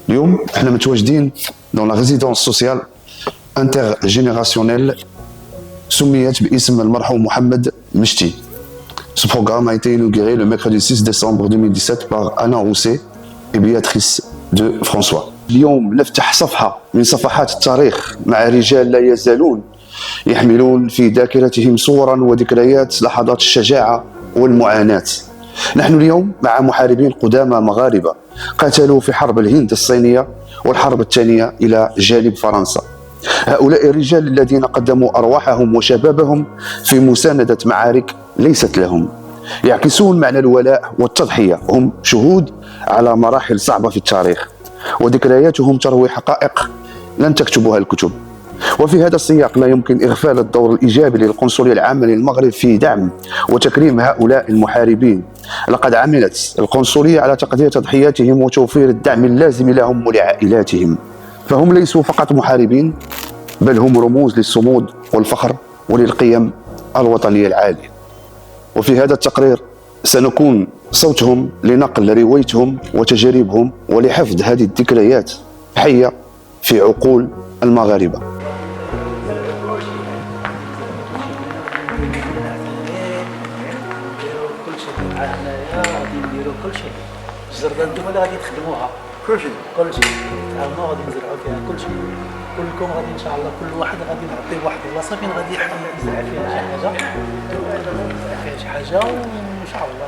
اليوم احنا متواجدين دون لا ريزيدونس سوسيال intergénérationnelle سميت باسم المرحوم محمد مشتي. Ce programme a été inauguré le mercredi 6 décembre 2017 par Anna Rousset et Béatrice de François. اليوم نفتح صفحة من صفحات التاريخ مع رجال لا يزالون يحملون في ذاكرتهم صورا وذكريات لحظات الشجاعة والمعاناة. نحن اليوم مع محاربين قدامى مغاربة قاتلوا في حرب الهند الصينية والحرب الثانية إلى جانب فرنسا. هؤلاء الرجال الذين قدموا أرواحهم وشبابهم في مساندة معارك ليست لهم، يعكسون معنى الولاء والتضحية، هم شهود على مراحل صعبة في التاريخ وذكرياتهم تروي حقائق لن تكتبها الكتب. وفي هذا السياق لا يمكن إغفال الدور الإيجابي للقنصلية العامة للمغرب في دعم وتكريم هؤلاء المحاربين. لقد عملت القنصلية على تقدير تضحياتهم وتوفير الدعم اللازم لهم ولعائلاتهم، فهم ليسوا فقط محاربين بل هم رموز للصمود والفخر وللقيم الوطنية العالية. وفي هذا التقرير سنكون صوتهم لنقل روايتهم وتجاربهم ولحفظ هذه الذكريات حية في عقول المغاربة. الزرده نتوما اللي غادي تخدموها كلشي تعاونوا غادي نزرعوا فيها كلشي، كلكم غادي ان شاء الله كل واحد غادي نعطيه واحد البلاصه فين غادي يزرع فيها شي حاجه وان شاء الله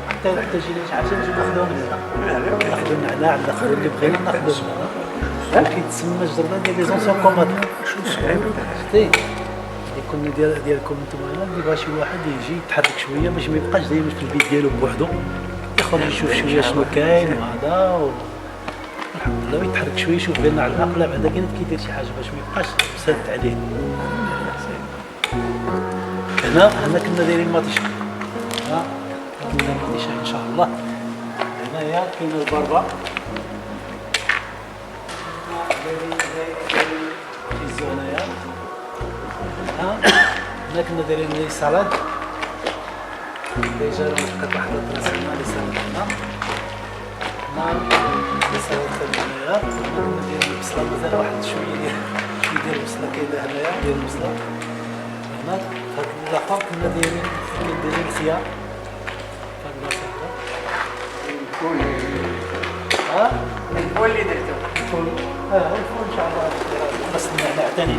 حتى يحتاج الى شي حاجه نجيو ناخذوها منها، ناخذوا النعناع عند الاخرين اللي بغينا ناخذوه منها. كيتسمى الجرده ديال لي زونسيون كومباتون. شتي يكون ديالكم نتوما هنا اللي بغى شي واحد يجي يتحرك شويه باش ما يبقاش دايما في البيت ديالو بوحدو، يخرج يشوف شويه شنو كاين وهذا الحمد لله، ويتحرك شويه يشوف بان على الاقل بعدا كاين كيدير شي حاجه باش ما يبقاش مساد عليه. هنا كنا دايرين مطيشه، كنا مطيشه ان شاء الله. هنايا كاين البربه كيزو هنايا، هنا كنا دايرين لي سالاد ديجا لقيت واحد البلاصه هنا لي سالاد هنا لي سالاد هنايا، كنا نديرو البصله مازال واحد شويه ديال البصله كاينه هنايا ديال البصله هنا. هاد الاخر كنا دايرين الخيار هاد البلاصه هذا الفول اللي درتو الفول الفول ان شاء الله خاص النعناع ثاني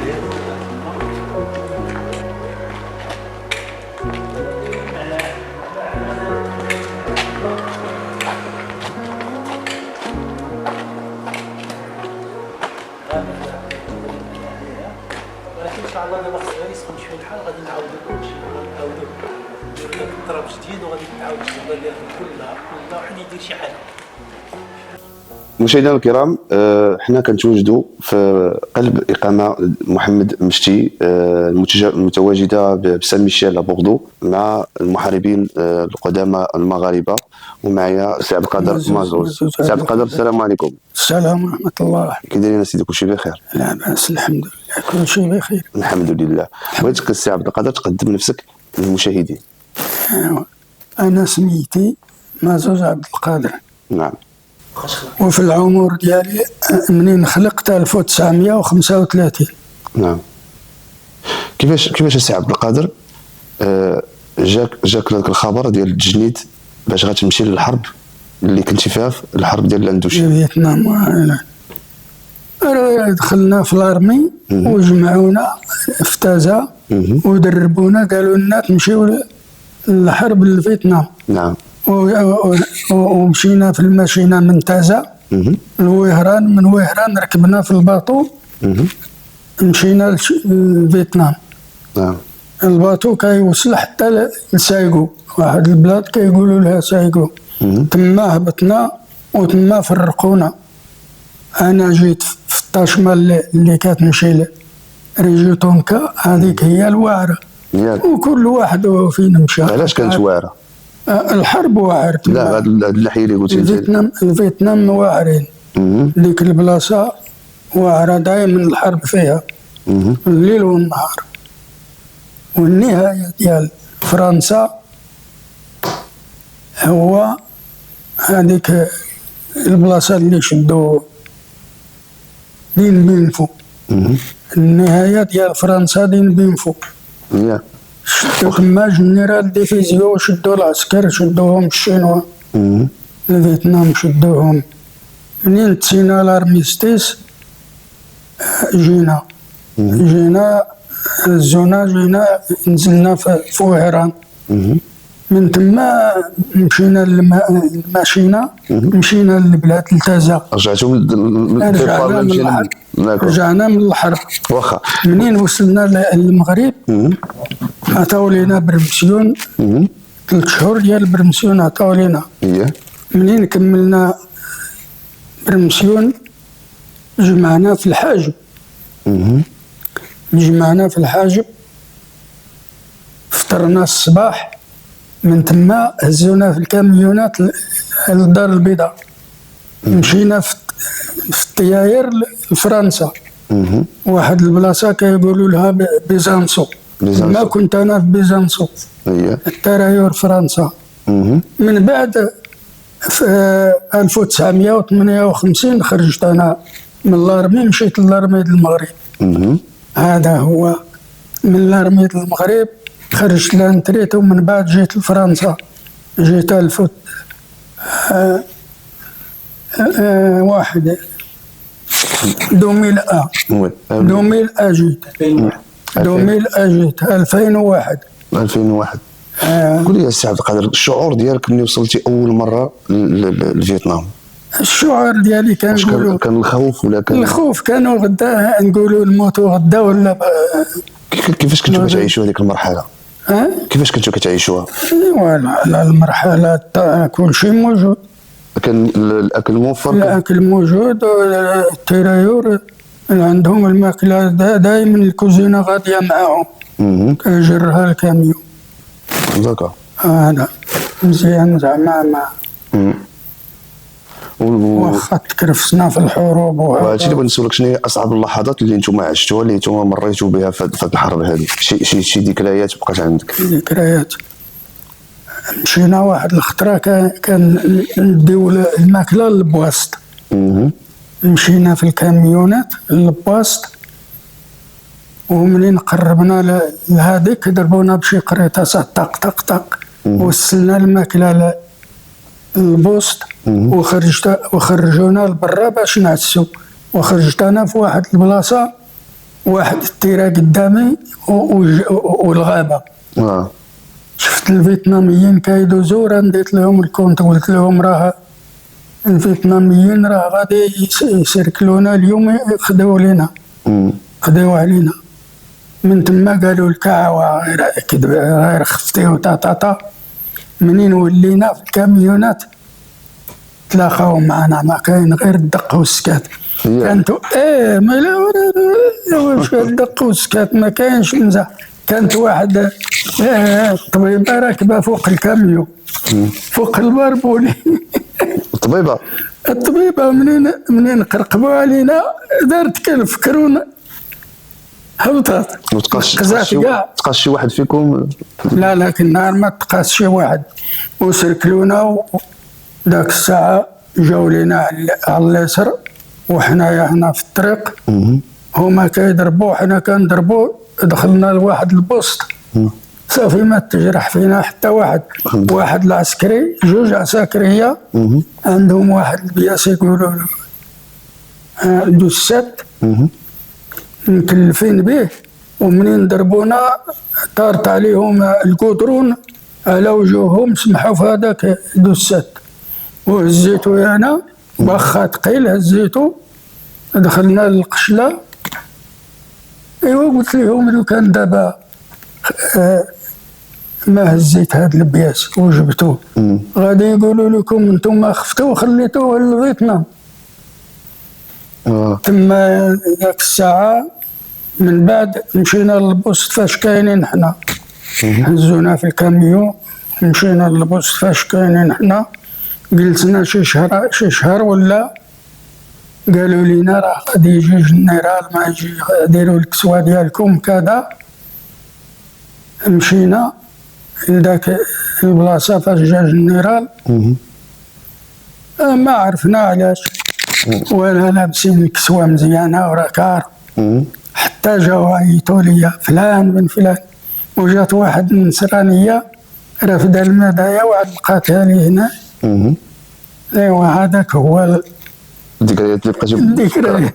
ان شاء الله دابا خص غير يسخن شويه الحال غادي نعاودو كلشي، نعاودو نديرو داك الطراب جديد وغادي نعاود الجبه ديالها كلها واحد يدير شي حاجه. مشاهدينا الكرام، حنا كنتواجدوا في قلب إقامة محمد مشتي المتواجدة بسان ميشيل بوردو مع المحاربين القدامى المغاربة، ومعايا سي عبد القادر مازوز. سي عبد القادر السلام عليكم. السلام ورحمة الله. كي دايرين اسيدي كلشي بخير؟ لا بأس الحمد لله كلشي بخير الحمد لله. بغيتك السي عبد القادر تقدم نفسك للمشاهدين. أنا سميتي مازوز عبد القادر. نعم. وفي العمر ديالي منين خلقت 1935. نعم. كيفاش السي عبد القادر جاك ذاك الخبر ديال التجنيد باش غتمشي للحرب اللي كنتي فيها، الحرب ديال الاندوشين؟ فيتنام. دخلنا في الارمي وجمعونا في تازا ودربونا، قالوا لنا تمشيو للحرب لفيتنام. نعم. ومشينا في الماشينه من تازا لوهران، من وهران ركبنا في الباطو مشينا لفيتنام. نعم. الباطو كيوصل حتى لسايغو، واحد البلاد كيقولوا لها سايغو. تما هبطنا وتما فرقونا. انا جيت في الطاشمه اللي كتمشي ريجيو طونكا، هذيك هي الواعره وكل واحد فين مشى. علاش كانت واعره؟ الحرب واعره. لا هاد الناحيه اللي قلتي الفيتنام واعرين، ديك البلاصه واعره دائما الحرب فيها الليل والنهار. والنهايه ديال فرنسا هو هذيك البلاصة اللي شدو دين بينفو، النهاية ديال فرنسا دين بينفو، يا شدو تما جنرال ديفيزيو، شدو العسكر، شدوهم الشينوا، الفيتنام شدوهم. منين تسينا لارميستيس جينا الزونا، جينا نزلنا في وهران. من تما مشينا للبلاد التازا. رجعتوا رجعنا من الحرب. واخا منين وصلنا للمغرب عطاو لينا برمسيون، 3 شهور ديال برمسيون عطاو لينا. منين كملنا برمسيون جمعنا في الحاجب، فطرنا الصباح. من تما هزونا في الكاميونات للدار البيضاء. مشينا في الطياير لفرنسا، واحد البلاصه كيقولوا لها بيزانسو. ما كنت انا في بيزانسو، الترايور فرنسا. من بعد في 1958 خرجت انا من لارمي، مشيت للارمي ديال المغرب. هذا هو من لارمي ديال المغرب خرجت لانتريت، ومن بعد جيت لفرنسا. جيت واحد 2000 جيت 2001. قول لي السي عبد القادر، الشعور ديالك ملي وصلتي اول مره لفيتنام؟ الشعور ديالي كان الخوف ولا كان الخوف؟ كانوا غدا نقولوا نموتوا غدا ولا كيفاش كنتوا كتعيشوا هذيك المرحله؟ كيفاش كنتوا كتعيشوها؟ ايوا المرحله كل شيء موجود، كان الاكل موفر، الاكل موجود، الترايور عندهم الماكله دائما، الكوزينه غاديه معاهم، كيجرها الكاميون. داكا هذا مزيان زعما واخا تكرفسنا في الحروب. وهادشي اللي بغيت نسولك، شنو هي اصعب اللحظات اللي نتوما عشتوها، اللي نتوما مريتوا بها في هذه الحرب هذه؟ شي ذكريات بقات عندك؟ ذكريات، مشينا واحد الخطره كان نديو الماكله للبواسط. مشينا في الكاميونات للبواسط، ومنين قربنا لهذيك ضربونا بشي قريطه طق طق طق، وصلنا الماكله للبوسط، وخرجونا لبرا باش نعسو. وخرجت انا في واحد البلاصه، واحد التيره قدامي والغابه. شفت الفيتناميين كيدوزو، نديت لهم الكونت، قلت لهم راه الفيتناميين راه غادي يسركلونا اليوم، خداو علينا. من تما قالوا الكعوة غير خفتي وطاطا. منين ولينا في الكاميونات تلاقاو معنا، ما كاين غير الدق والسكات. كانتو ما لا واش الدق والسكات، ما كاينش مزح. كانت واحد الطبيبه راكبه فوق الكاميون، فوق الباربولي. الطبيبه منين قرقبوا علينا دارت كنفكرونا، هبطت. تقاس شي واحد فيكم؟ لا كنا ما تقاس شي واحد، وسركلونا. ذاك الساعه جاو لينا على اليسر، وحنايا هنا في الطريق، هما كيضربوا حنا كنضربوا. دخلنا لواحد البوسط، صافي ما تجرح فينا حتى واحد العسكري، 2 عساكريه عندهم واحد البياس يقولوا له دوسات، مكلفين به. ومنين ضربونا طارت عليهم القدرون على وجوههم، سمحوا في هذاك دوسات. وهزيتو انا واخا ثقيل، هزيتو دخلنا للقشله. ايوا قلت لهم لو كان دابا ما هزيت هاد البياس وجبتوه، غادي يقولوا لكم انتم خفتوا وخليتوه لفيتنام. تما ذاك الساعه من بعد مشينا للبوسط فاش كاينين حنا، هزونا في الكاميون، مشينا للبوسط فاش كاينين حنا. جلسنا شي شهر ولا، قالوا لينا راه غادي يجي جنرال، ما يجي ديروا الكسوه ديالكم كذا. مشينا لذاك البلاصه فاش جا جنرال، ما عرفنا علاش، ولا لابسين الكسوة مزيانة وراكار. حتى جاو عيطوا لي فلان بن فلان، وجات واحد النصرانية رافدة المدايا وعاد لقاتها لي هنا. ايوا هذاك هو الذكريات اللي بقيتي الذكريات.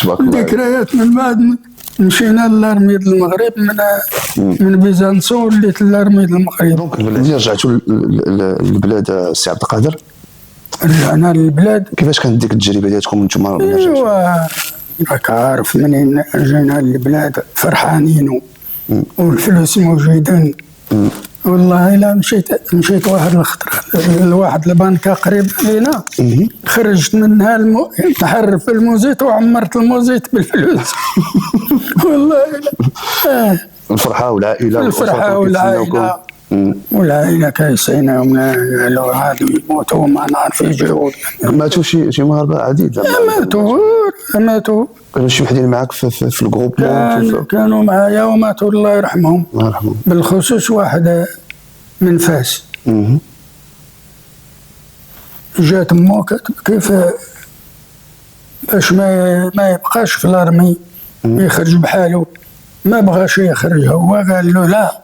تبارك الله. الذكريات من بعد مشينا للارميد المغرب، من بيزانسو وليت للارميد المغرب. دونك ملي رجعتوا للبلاد السي عبد القادر، رجعنا للبلاد. كيفاش كانت ديك التجربه ديالكم وانتم ملي رجعتوا؟ ايوا راك عارف منين رجعنا للبلاد فرحانين والفلوس موجودين. والله الا مشيت واحد الخطره لواحد البنكه قريب علينا، خرجت منها نحرف الموزيت وعمرت الموزيت بالفلوس. والله الفرحه والعائله الفرحه والعائله والعائله كايسينهم لو عادوا يموتوا وما نعرف يجيو. ماتوا شي مغاربه عديد؟ ماتوا. كانوا شي وحدين معاك في الجروب؟ كانوا معايا وماتوا الله يرحمهم. الله يرحمهم. بالخصوص واحد من فاس. جات امو كيف باش ما يبقاش في الارمي يخرج بحاله، ما بغاش يخرج. هو قال له لا،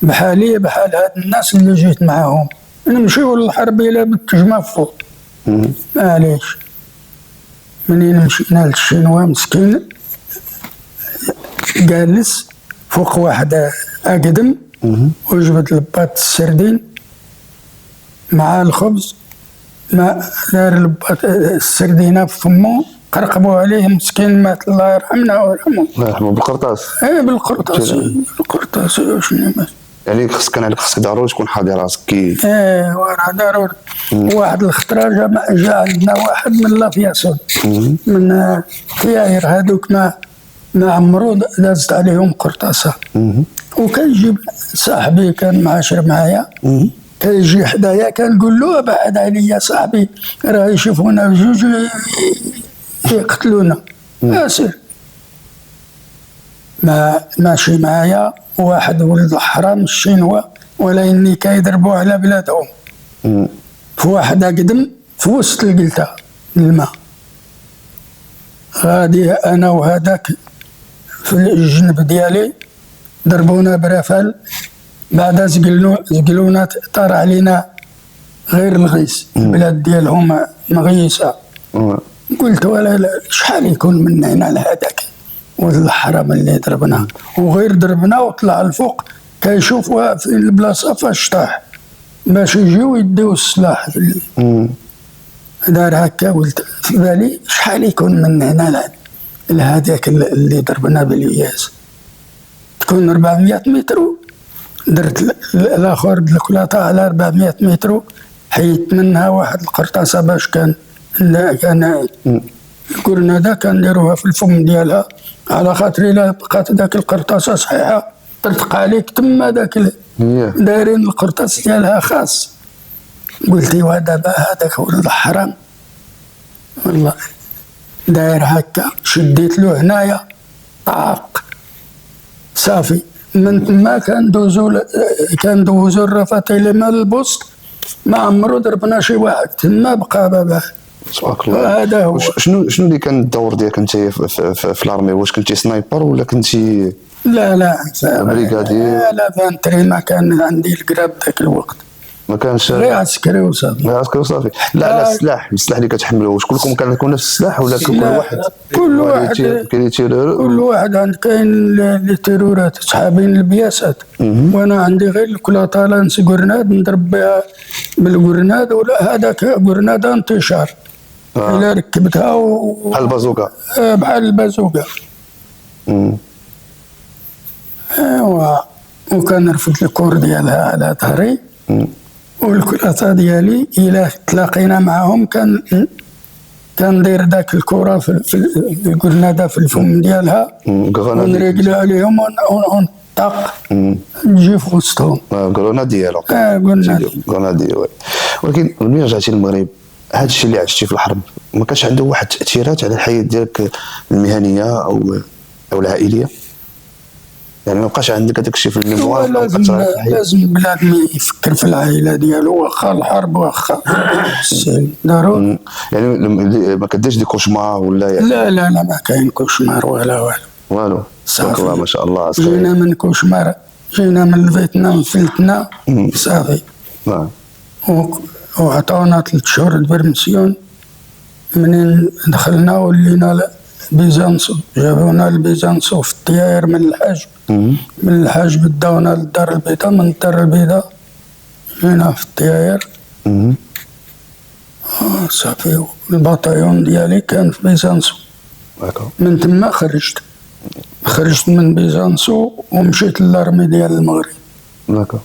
بحالي بحال هاد الناس اللي جيت معاهم، نمشيو للحرب الى بالتجمع فوق. معليش. منين مشينا للشينوا مسكين جالس فوق واحد اقدم وجبد لباط السردين مع الخبز، ما دار لباط السردينه في فمو، قرقبوا عليه مسكين مات الله يرحمنا ويرحمه. الله يرحمه. بالقرطاس؟ بالقرطاس. بالقرطاس. شنو يعني كان عليك خصك ضروري تكون حاضر راسك كي وراه ضروري. واحد الخطره جا عندنا واحد من لافياسون من كياير، هذوك ما عمرو دازت عليهم قرطاسه. وكيجيب صاحبي كان معاشر معايا، كيجي حدايا كنقول له بعد عليا صاحبي راه يشوفونا بجوج يقتلونا. اسير ماشي معايا واحد ولد الحرام الشينوا، ولا اني كيضربوا على بلادهم. في واحد اقدم في وسط القلته الماء، غادي انا وهذاك في الجنب ديالي، ضربونا برافال، بعد زقلونا طار علينا غير الغيس. البلاد ديالهم مغيسه. قلت ولا شحال يكون من هنا لهذاك ولد الحرام اللي ضربنا، وغير ضربنا وطلع الفوق كيشوفوا في البلاصه فاش طاح باش يجيو يديو السلاح. دار هكا، قلت في بالي شحال يكون من هنا لهذاك اللي ضربنا بالياس، تكون 400 متر. درت الاخر الكلاطه على 400 متر، حيت منها واحد القرطاسه باش كان الكورنادا كنديروها في الفم ديالها، على خاطر الا بقات ذاك القرطاسه صحيحه تلتقى عليك تما ذاك دايرين القرطاس ديالها خاص. قلت ايوا دابا هذاك ولد الحرام والله داير هكا، شديت له هنايا طاق صافي. من تما كندوزو الرفاتيل مال البوسط، ما عمرو ضربنا شي واحد تما بقى باباه. تبارك الله. هذا هو. شنو اللي كان الدور ديالك انت في الارمي؟ واش كنتي سنايبر ولا كنتي لا بريغادير؟ لا فانتري، ما كان عندي القراب ذاك الوقت، ما كانش غير عسكري وصافي. غير عسكري وصافي. لا السلاح اللي كتحملوا، واش كلكم كان لكم نفس السلاح ولا كل واحد كاين يتيرور؟ كل واحد كاين لي تيرورات صحابين البياسات، وانا عندي غير الكلاطه لانس كورناد نضرب بها بالكورناد، ولا هذاك كورناد انتشار الا ركبتها بحال البازوكا. بحال البازوكا. ايوا وكنرفد الكور ديالها على ظهري، والكلاطه ديالي الا تلاقينا معهم كندير ذاك الكره في الكرناده في الفم ديالها، ونريقلو عليهم ونطق نجي في وسطهم. غرونادي ديالو. غرونادي. ولكن ملي رجعتي للمغرب، هذا الشيء اللي عشتي في الحرب ما كانش عنده واحد التاثيرات على الحياه ديالك المهنيه او العائليه؟ يعني ما بقاش عندك هذاك الشيء في الميموار. لازم بلادنا يفكر في العائله ديالو واخا الحرب واخا ضروري. يعني ما كديرش دي كوشمار ولا يعني؟ لا ما كاين كوشمار ولا والو. تبارك الله ما شاء الله. جينا من كوشمار، جينا من الفيتنام فلتنا صافي. وعطاونا 3 شهور البرمسيون. منين دخلنا ولينا بيزانسو، جابونا لبيزانسو في الطياير من الحاج. من الحاج بداونا للدار البيضاء، من الدار البيضاء جينا في الطياير. صافي البطايون ديالي كان في بيزانسو. من تما خرجت من بيزانسو ومشيت للارمي ديال المغرب. داكور.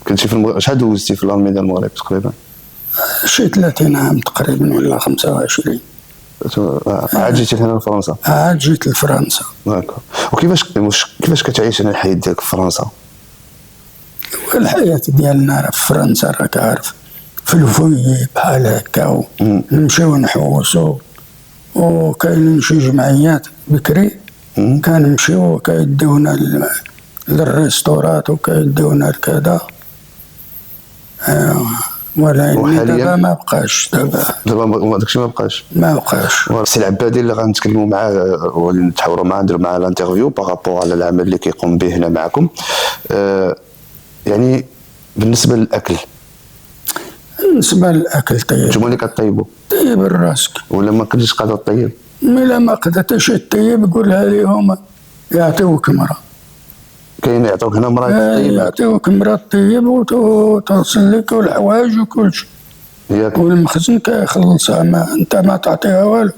كنتي في المغرب شحال دوزتي في الارمي ديال المغرب تقريبا؟ شي 30 عام تقريبا ولا 25. عاد جيتي هنا لفرنسا؟ عاد جيت لفرنسا. داكور. وكيفاش كتعيش هنا الحياة ديالك في فرنسا؟ الحياة ديالنا في فرنسا راك عارف، في الفوي بحال هكا، نمشيو نحوسو، وكاينين شي جمعيات بكري كنمشيو كيديونا للريستورات وكيديونا لكذا. ولكن دابا ما بقاش. دابا داكشي ما بقاش. السي العبادي اللي غنتكلموا معاه ونتحاوروا معاه نديروا معاه الانترفيو بارابور على العمل اللي كيقوم به هنا معكم. يعني بالنسبه للاكل، طيب نتوما اللي كطيبوا؟ طيب راسك. ولا ما كنتش قادر تطيب؟ ملا ما قدرتش تطيب قولها ليهم يعطيوك مرة. كاين يعطوك هنا مرة تطيب؟ يعطيوك مرة تطيب وتغسل لك والحوايج وكلشي. والمخزن كيخلصها، انت ما تعطيها والو.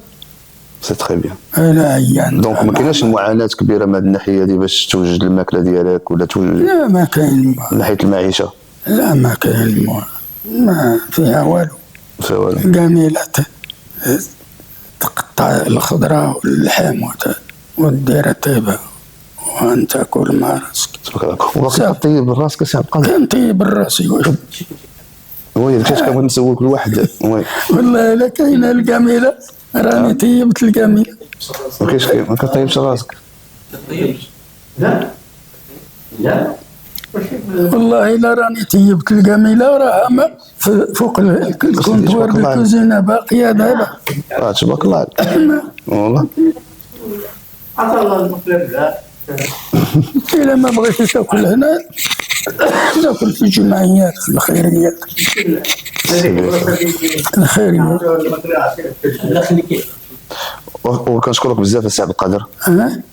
سي تري بيان. لا هي دونك ما كايناش معاناة كبيرة من هذه الناحية دي باش توجد الماكلة ديالك ولا توجد؟ لا ما كاين. من ناحية المعيشة؟ لا ما كاين، ما فيها والو. جميلة، تقطع الخضرة واللحم ودير طيبة وانت كل مع راسك. وباقي طيب راسك سي عبد القادر؟ كنطيب راسي. وي داكشي كنبغي نسول كل واحد. والله الا كاينه الجميله راني طيبت الجميله. ما كاينش ما كطيبش راسك؟ لا والله الا راني طيبت الجميله راها فوق الكونتوار بالكوزينه باقيه دابا. تبارك الله والله. عطا الله المقلب. لا إلا ما بغيتي تاكل هنا تاكل في الجمعيات، في الخيريات. وكنشكرك بزاف السي عبد القادر.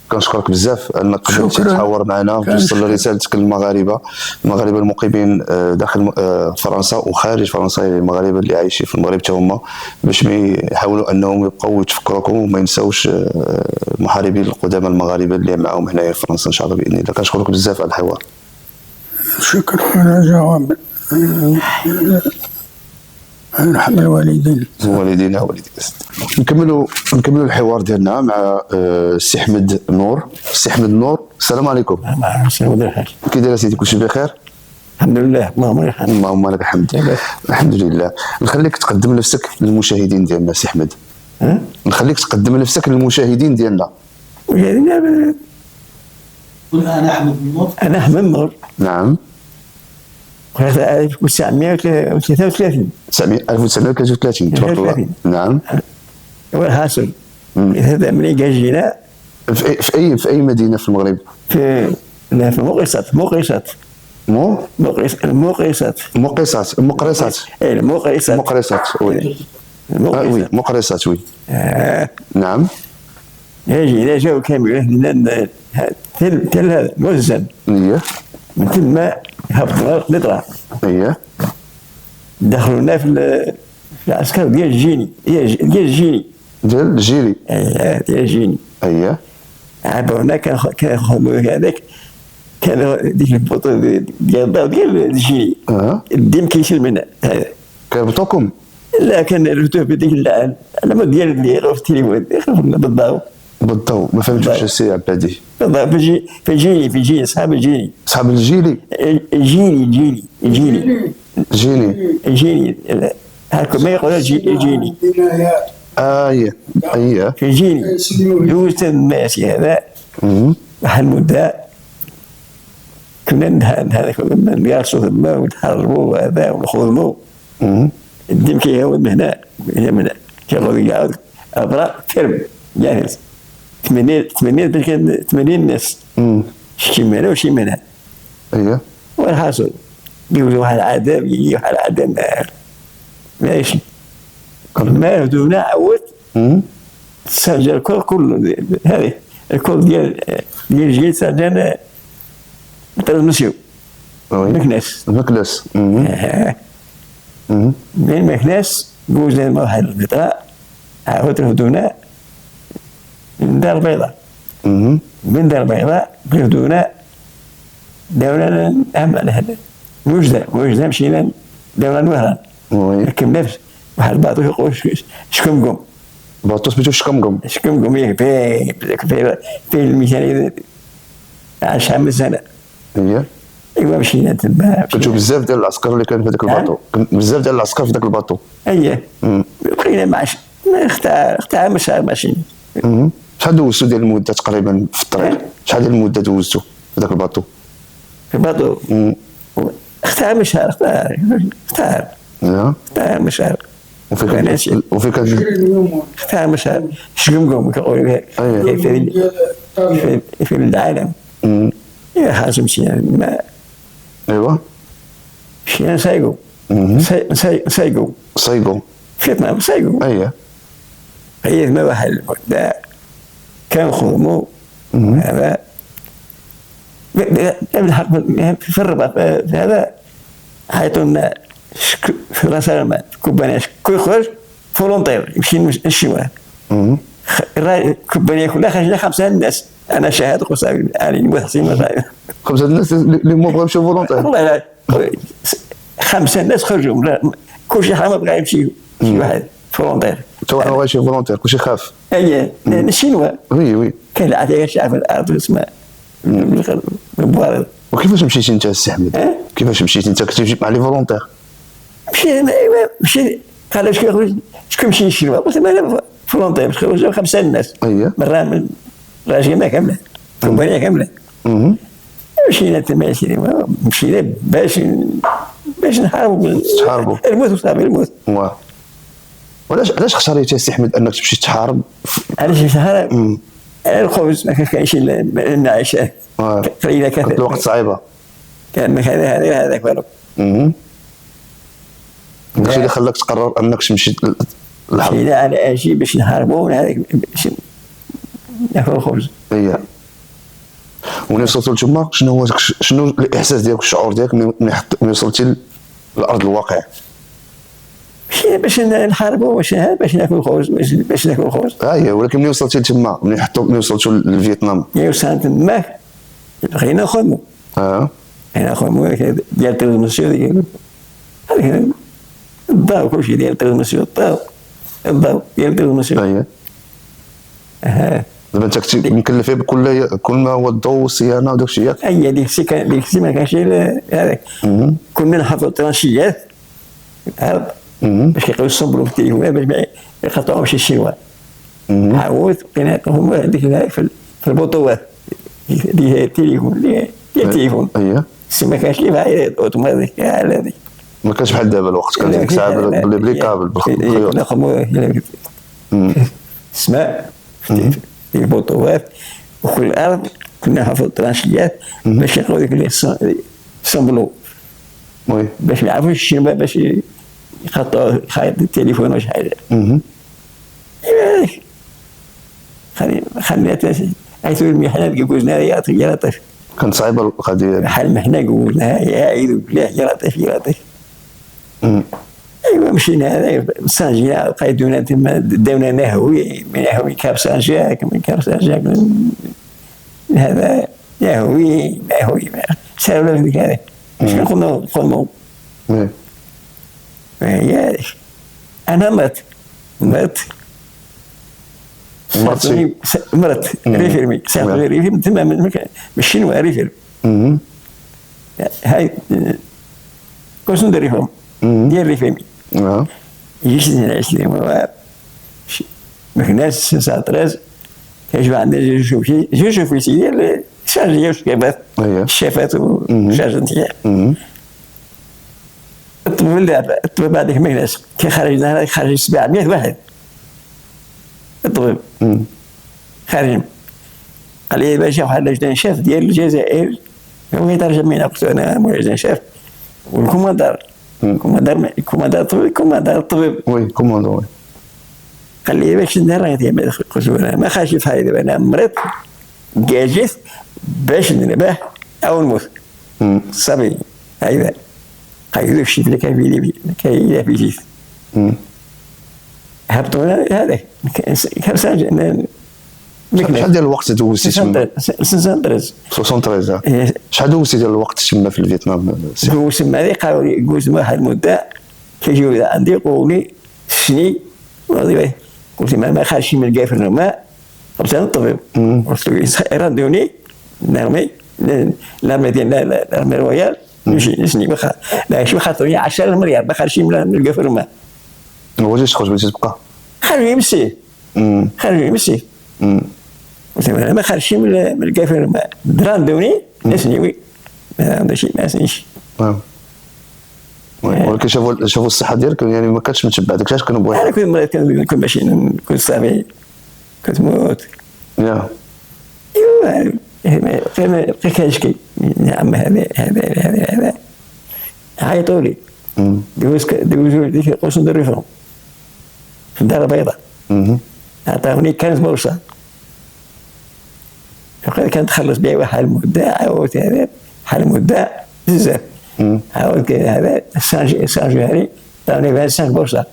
كنشكرك بزاف انك قدرتي تحاور معنا وتوصل رسالتك للمغاربه المقيمين داخل فرنسا وخارج فرنسا، المغاربه اللي عايشين في المغرب حتى هما، باش ما يحاولوا انهم يبقوا يتفكروكم وما ينساوش المحاربين القدامى المغاربه اللي معاهم هنايا في فرنسا ان شاء الله باذن الله. كنشكرك بزاف على الحوار. شكرا على جواب. يرحم الوالدين. والدينا والديك. نكملوا الحوار ديالنا مع السي احمد نور. السي احمد نور، السلام عليكم. كي داير سيدي؟ كلشي بخير؟ الحمد لله. اللهم لك الحمد. الحمد لله. نخليك تقدم نفسك للمشاهدين ديالنا سي احمد. نخليك تقدم نفسك للمشاهدين ديالنا. قل انا احمد النور. انا احمد النور. نعم. 1933. 1933 تبارك الله. نعم. والحاصل هذا ملي جينا في اي مدينه في المغرب؟ في مقيسات. مقرصات. وي. وي مقرصات وي. نعم. جينا جاو كامل تل هذا موزن. من ثم هبطنا نطلع. دخلونا في العسكر ديال الجيني. ديال الجيني. عبرونا كان خمو هذاك، كان ديك البطوط ديال الجيني. الدم كيسيل منها. كيربطوكم؟ لا كان ربطوه بديك العلامة ديال اللي غير في التليفون بالضوء. ما فهمتش السي عبادي. بالضبط في الجيني صحاب الجيني. صحاب الجيلي؟ الجيني هاكا ما يقولوا جيني. اييه في الجيني دوزت الناس هذا واحد المدة كنا هذاك نقاصوا تما ونتحربوا وهذا ونخدموا. الدم كيهود من هنا كيغادي يقعد ابرا ترم جاهز 80 باش كان 80 ناس شي من هنا وشي من هنا. اييه والحاصل يقولوا واحد العذاب يجي واحد العذاب ماشي ما هدونا عود سجل الكل كله هذه الكل ديال الجيل سجل ترانسميسيون مكناس من مكناس بوزنا واحد القطرة عاود هدونا من دار البيضاء من دار البيضاء هدونا دولة أهم على هذا وجدة مشينا دولة الوهران ركبنا واحد الباطو يقول شكمكم باطو سميتو شكمكم ياك في الميزانية عاش عام سنة. ايوا مشينا تما كنتو بزاف ديال العسكر اللي كان في هذاك الباطو بزاف ديال العسكر في ذاك الباطو. اييه بقينا معاش اختار ماشي. شحال دوزتو ديال المدة تقريبا في الطريق؟ شحال ديال المدة دوزتو في ذاك الباطو؟ في الباطو اختار مشهر اختار مشهر وفي كان اختار مشهر شكمكم كيقولوا في العالم. يا حاجة مشينا ما ايوا مشينا سايقو فيتنا سايقو. اييه هي ما واحد كان خدمو هذا في الرباط هذا حيطولنا في راس الماء كوبانيا كل يخرج فولونتير يمشي نشيوه كوبانيا كلها خرجنا 5 ناس. انا شاهد قصاوي علي محسن 5 الناس اللي ما بغاو يمشيو فولونتير. والله لا 5 ناس خرجوا كلشي ما بغا يمشي شي واحد فولونتير. حتى واحد ما بغاش يمشي فولونتير كلشي خاف. اييه الشينوا وي كاين العافيه شعب الارض اسمها وكيفاش مشيتي انت السي احمد؟ كيفاش مشيتي انت؟ كنتي مشيت مع لي فولونتير؟ مشيت قال واش كيخرج شكون مشي للشينوا؟ قلت له انا فولونتير باش خرجوا 5 ناس. اييه من الراجمه كامله كومبانيه كامله. مشينا تما مشينا باش نحاربوا الموت وصافي الموت. علاش اختاريتي السي احمد انك تمشي تحارب؟ علاش تحارب؟ الخبز ما كانش النعيش قليله كانت الوقت صعيبه كان هذاك والو. داكشي اللي خلاك تقرر انك تمشي للحرب. مشينا على اجي باش نحاربوا هذاك باش ناكل الخبز. اييه وملي وصلتوا لتما شنو الاحساس ديالك والشعور ديالك ملي وصلتي لارض الواقع؟ مشينا باش نحاربوا باش ناكل الخبز باش ناكل الخبز. اييه ولكن ملي وصلتي لتما ملي وصلتوا لفيتنام ملي وصلت تماك بغينا نخدموا. بغينا نخدموا ديال الترانسميسيون ديال هذيك الضوء كلشي ديال الترانسميسيون الضوء ديال الترانسميسيون. اييه دابا انت كنتي مكلفه بكل ما هو الضوء والصيانه وداك الشيء ياك؟ اييه ديك السي ما كانش هذاك. كنا نحطوا الترانشيات الارض باش كيبقاو يصبروا في التليفونات باش ما يقطعوش شي شيوان. عاود بقينا نقوموا هذيك في البطوات ديال التليفون. اييه ما كانش لي معايا اوتوماتيك على هذيك ما كانش بحال دابا الوقت كان ديك الساعه بلي كابل بالخيوط. نقوموا السماء في البطوات وفي الارض كنا نحطوا الترانشيات باش يلقاو ديك يصمبلوا باش ما يعرفوش شنو باش يقطعوا خيط التليفون ولا شي حاجه. خلينا حيث المحنه قوزنا يا لطيف كانت صعيبه القضيه بحال المحنه قوزناها يا عيد يا لطيف يا لطيف. ايوا مشينا هذا سانجيا قيدونا تما داونا نهوي من نهوي كاب سانجاك من كاب سانجاك هذا نهوي سالونا في ذيك هذا باش نقوموا. يا انا مرت ريفيرمي سافرت ريفيرمي تما من الشينوا ريفيرمي. هاي كوش ندير فيهم ديال ريفيرمي. يجيش نعيش لهم ما كناش 9 كيجمع عندنا جوج اوفيسي شارجيه وشكابات أييه. الشافات وشارج نتاعي. الطبيب هذيك ما يناسب كي خرجنا خرج 700 واحد الطبيب خارج. قال لي باش واحد لجنه شاف ديال الجزائر هو يترجم لنا. قلت له انا لجنه شاف والكوماندار كوماندار الطبيب وي كوموندو وي. قال لي باش ندير غادي. قلت له انا ما خايف في هذا، انا مريض كاجيت باش نذبح او نموت صافي. هكذا قايلوا الشيء اللي كاين في جيت هبطونا هذاك كان شحال ديال الوقت دوزتي تما؟ 73. شحال دوزتي ديال الوقت تما في فيتنام؟ دوزت تما هذه قالوا لي واحد المده كيجيو عندي يقولوا لي سني. قلت ما خارجش من الكافرنماء. قلت انا الطبيب قلت له يردوني الارمي ديال الارمي رويال نمشي نسني واخا ماشي خاطرني 10 مليار ما خارجين من الكافرنماء. واش تخرج بغيتي تبقى؟ خرجوا يمسيه قلت انا ما خرجش من الكافرنماء. ردوني نسني وي ما عندي شيء ما نسنيش. ولكن شافوا الصحه ديالك يعني ما كانتش متبعه داكشي كانوا بغيو. انا كنت مريض كنت ماشي كنت صافي كنت موت. يا ايوا بقى كنشكي نعم هذا عيطوا لي دوزوا ديك قوسون دو ريفون في الدار البيضاء. عطاوني 15 بورصه كانت تخلص بها واحد المده. عاودت هذا واحد المده بزاف. عاودت هذا سانجواري عطاوني 25 بورصه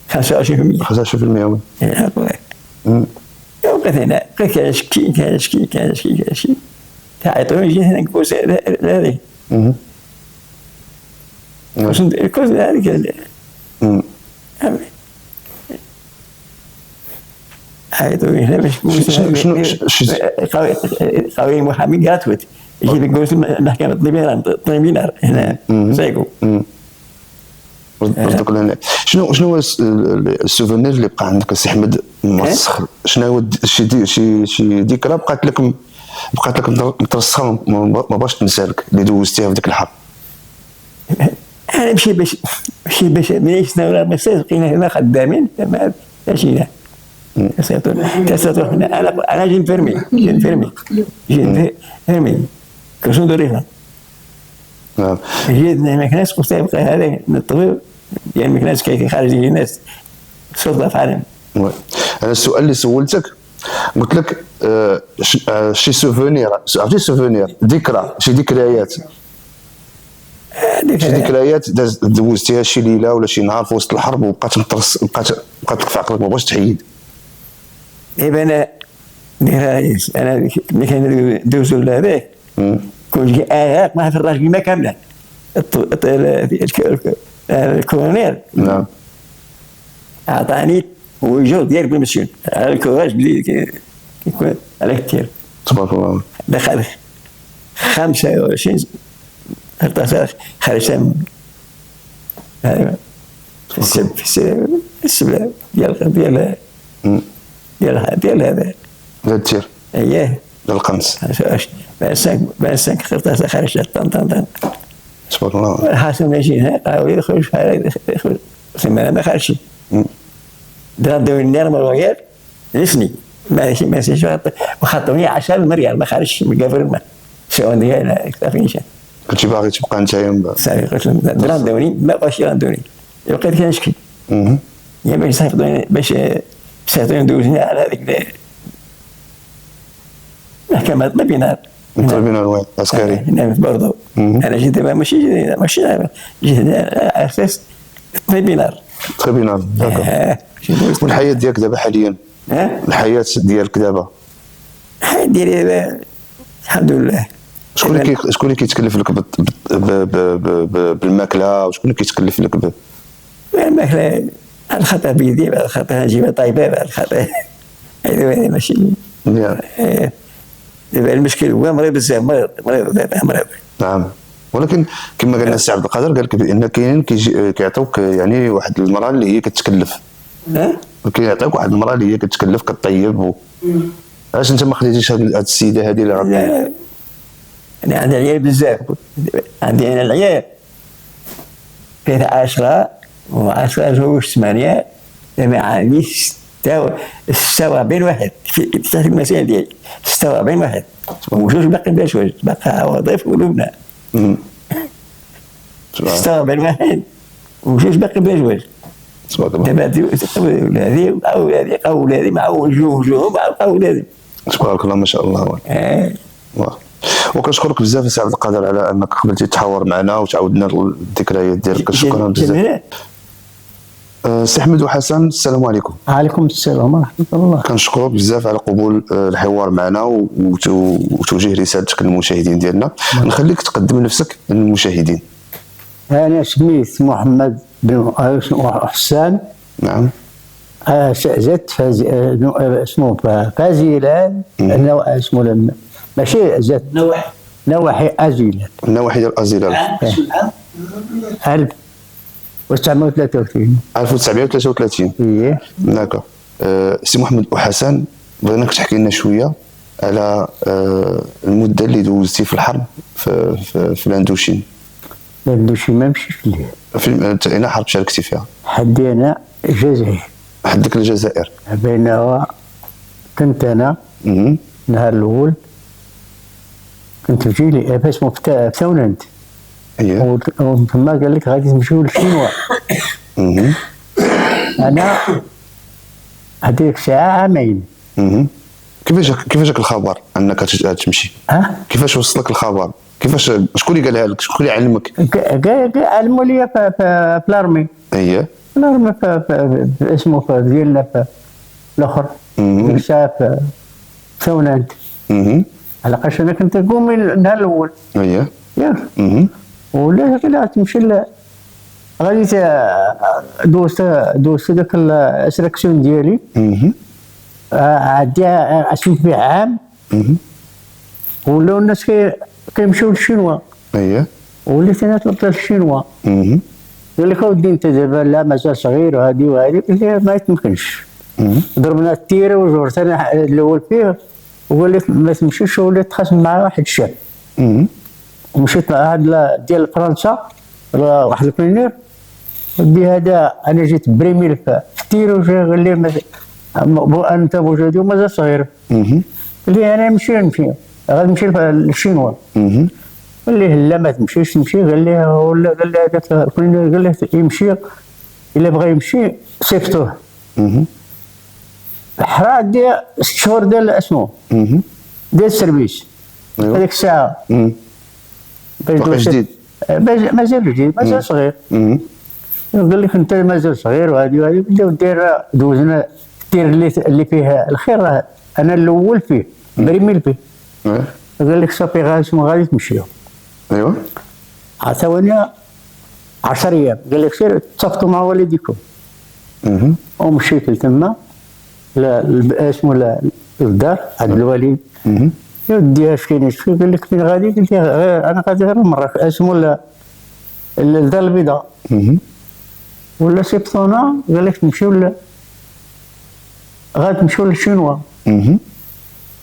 25%. 25% وي. وبقيت هنا بقيت كنشكي عيطوني جيت هنا نكوس هذيك الكوس هذيك عيطوني هنا باش قاوي محامي غاتوت يجي يقول المحكمة الطبيبية هنا زيكو. شنو هو السوفونير اللي بقى عندك السي احمد موسخ؟ شنو هو شي ذكرى بقات لك مترسخه ما باش تنسالك اللي دوزتيها في ذاك الحرب؟ انا ماشي باش ملي شفنا المساج بقينا هنا خدامين ما مشينا تساتر انا جي نفرمي كنشوف دريفه. جيت المكناس قلت يبقى هذا الطبيب ديال المكناس خارج الناس صدفه في عالم. انا السؤال اللي سولتك قلت لك شي سوفونير عرفتي سوفونير ذكرى شي ذكريات دوزتيها شي ليله ولا شي نهار في وسط الحرب وبقات لك في عقلك ما بغاش تحيد. ايوا انا ملي كندوزو لهذاك كنت جي ما في الراجل ما كامله الكولونيل نعم اعطاني وجه ديال بالمسيون على الكوراج بلي كيكون على كثير تبارك الله. دخل 25 13 خرجت من السبله ديال هذا التير. اييه ديال القنص. بان 5 13 خرجت طن تبارك الله. الحاصل ماشي هنا قالوا لي خرج ما خرجش. دراو النار مرويات نسني ماشي وخاطوني 10 مليار ما خرجش من الكافرنماء سواء ديال كتافينش. كنتي باغي تبقى نتايا صافي قلت لهم دراندوني ما بقاش يراندوني بقيت كنشكي يا باش يصيفطوني باش يصيفطوني دوزني على هذيك محكمة طبيبينار وين عسكري هنا في بوردو. انا جيت دابا ماشي جيت على اساس طبيبينار والحياه ديالك دابا حاليا الحياه ديالك دابا الحياه ديالي دابا الحمد لله. شكون اللي كيتكلف لك بالماكله وشكون اللي كيتكلف لك الماكله؟ على خاطر بيدي على خاطر نجيبها طايبه على خاطر هذا ماشي دابا المشكل هو مريض بزاف مريض. نعم ولكن كما قالنا السي عبد القادر قال لك بان كاينين كيعطيوك يعني واحد المراه اللي هي كتكلف. كيعطيوك واحد المراه اللي هي كتكلف كطيب علاش انت ما خليتيش هاد السيده هذه اللي راك؟ انا عندي عيال بزاف، عندي انا العيال كاين 10 و10 زوج 8 ما عنديش 46 واحد تحت المسائل ديالي 46 واحد وجوج باقي بلا زواج، باقي وظيفه ولبنى 46 واحد وجوج باقي بلا زواج. تبارك الله. دابا ولادي مع وجوههم مع ولادي. تبارك الله ما شاء الله. واه. وكنشكرك بزاف سي عبد القادر على انك قبلتي تحاور معنا وتعاودنا الذكريات ديالك. شكرا بزاف. سي احمد وحسن السلام عليكم. عليكم السلام ورحمه الله. كنشكرك بزاف على قبول الحوار معنا وتوجيه رسالتك للمشاهدين ديالنا. نخليك تقدم نفسك للمشاهدين. انا سميت محمد بن حسان. نعم. زدت اسمه فازيلان، اسمه ماشي زدت نواحي ازيلان. النواحي ديال ازيلان. 1933. 1933. ايه. داكور. سي محمد وحسن، بغيناك تحكي لنا شويه على المده اللي دوزتي في الحرب في الاندوشين. الاندوشين ما مشيتش ليه. في اين حرب شاركتي فيها؟ حدينا الجزائر. حدك الجزائر. بينما كنت انا النهار الاول كنت في جيلي اسمه في ثونند. اييه. وتما قال لك غادي تمشيو للشينوا. انا هذيك الساعه عامين. كيفاش جاك الخبر انك تمشي؟ كيفاش وصلك الخبر؟ كيفاش شكون اللي قالها لك؟ شكون اللي علمك؟ علموا لي في الارمي. اييه. الارمي اسمه ديالنا الاخر ديك الساعه في ثونند. علاقاش انا كنت نقوم النهار الاول. اييه. ياك. ولا لا تمشي غادي دوزت داك السلكسيون ديالي. عديها اسمت فيه عام. ولاو الناس كيمشيو للشينوا. اييه. وليت انا طلبت للشينوا. قال لك اودي انت دابا لا مازال صغير وهادي قلت له ما يتمكنش. ضربنا التيره وجرت انا الاول فيه وقال لك ما تمشيش، وليت تخاصم مع واحد الشاب. ومشيت مع واحد ديال فرنسا واحد الكلينير. ودي هذا انا جيت بريميل في التيره وجا قال لي انت بوجودي ومازال صغير. قال لي انا نمشي غنمشي للشينوا. قال لي لا ما تمشيش تمشي. قال لي هذاك الكلينير قال له يمشي الا بغى يمشي سيفتوه. الحرا ديال 6 شهور ديال اسمه ديال السيرفيس. هذيك الساعه باقي جديد. مازال جديد مازال صغير. قال لك انت مازال صغير وهذه بداو دوزنا التير اللي فيه الخير. انا الاول فيه بريميل فيه. قال لك صافي غادي تمشيو. ايوا. عطاوني 10 ايام. قال لك سير تصافطوا مع والديكم. ومشيت لتما اسمه للدار عند الوالد. يا ودي اش كاين قال لك فين غادي؟ قلت له انا غادي غير مره اسمه للدار البيضاء. ولا سيبطونا قال لك تمشيو غادي تمشيو للشينوا.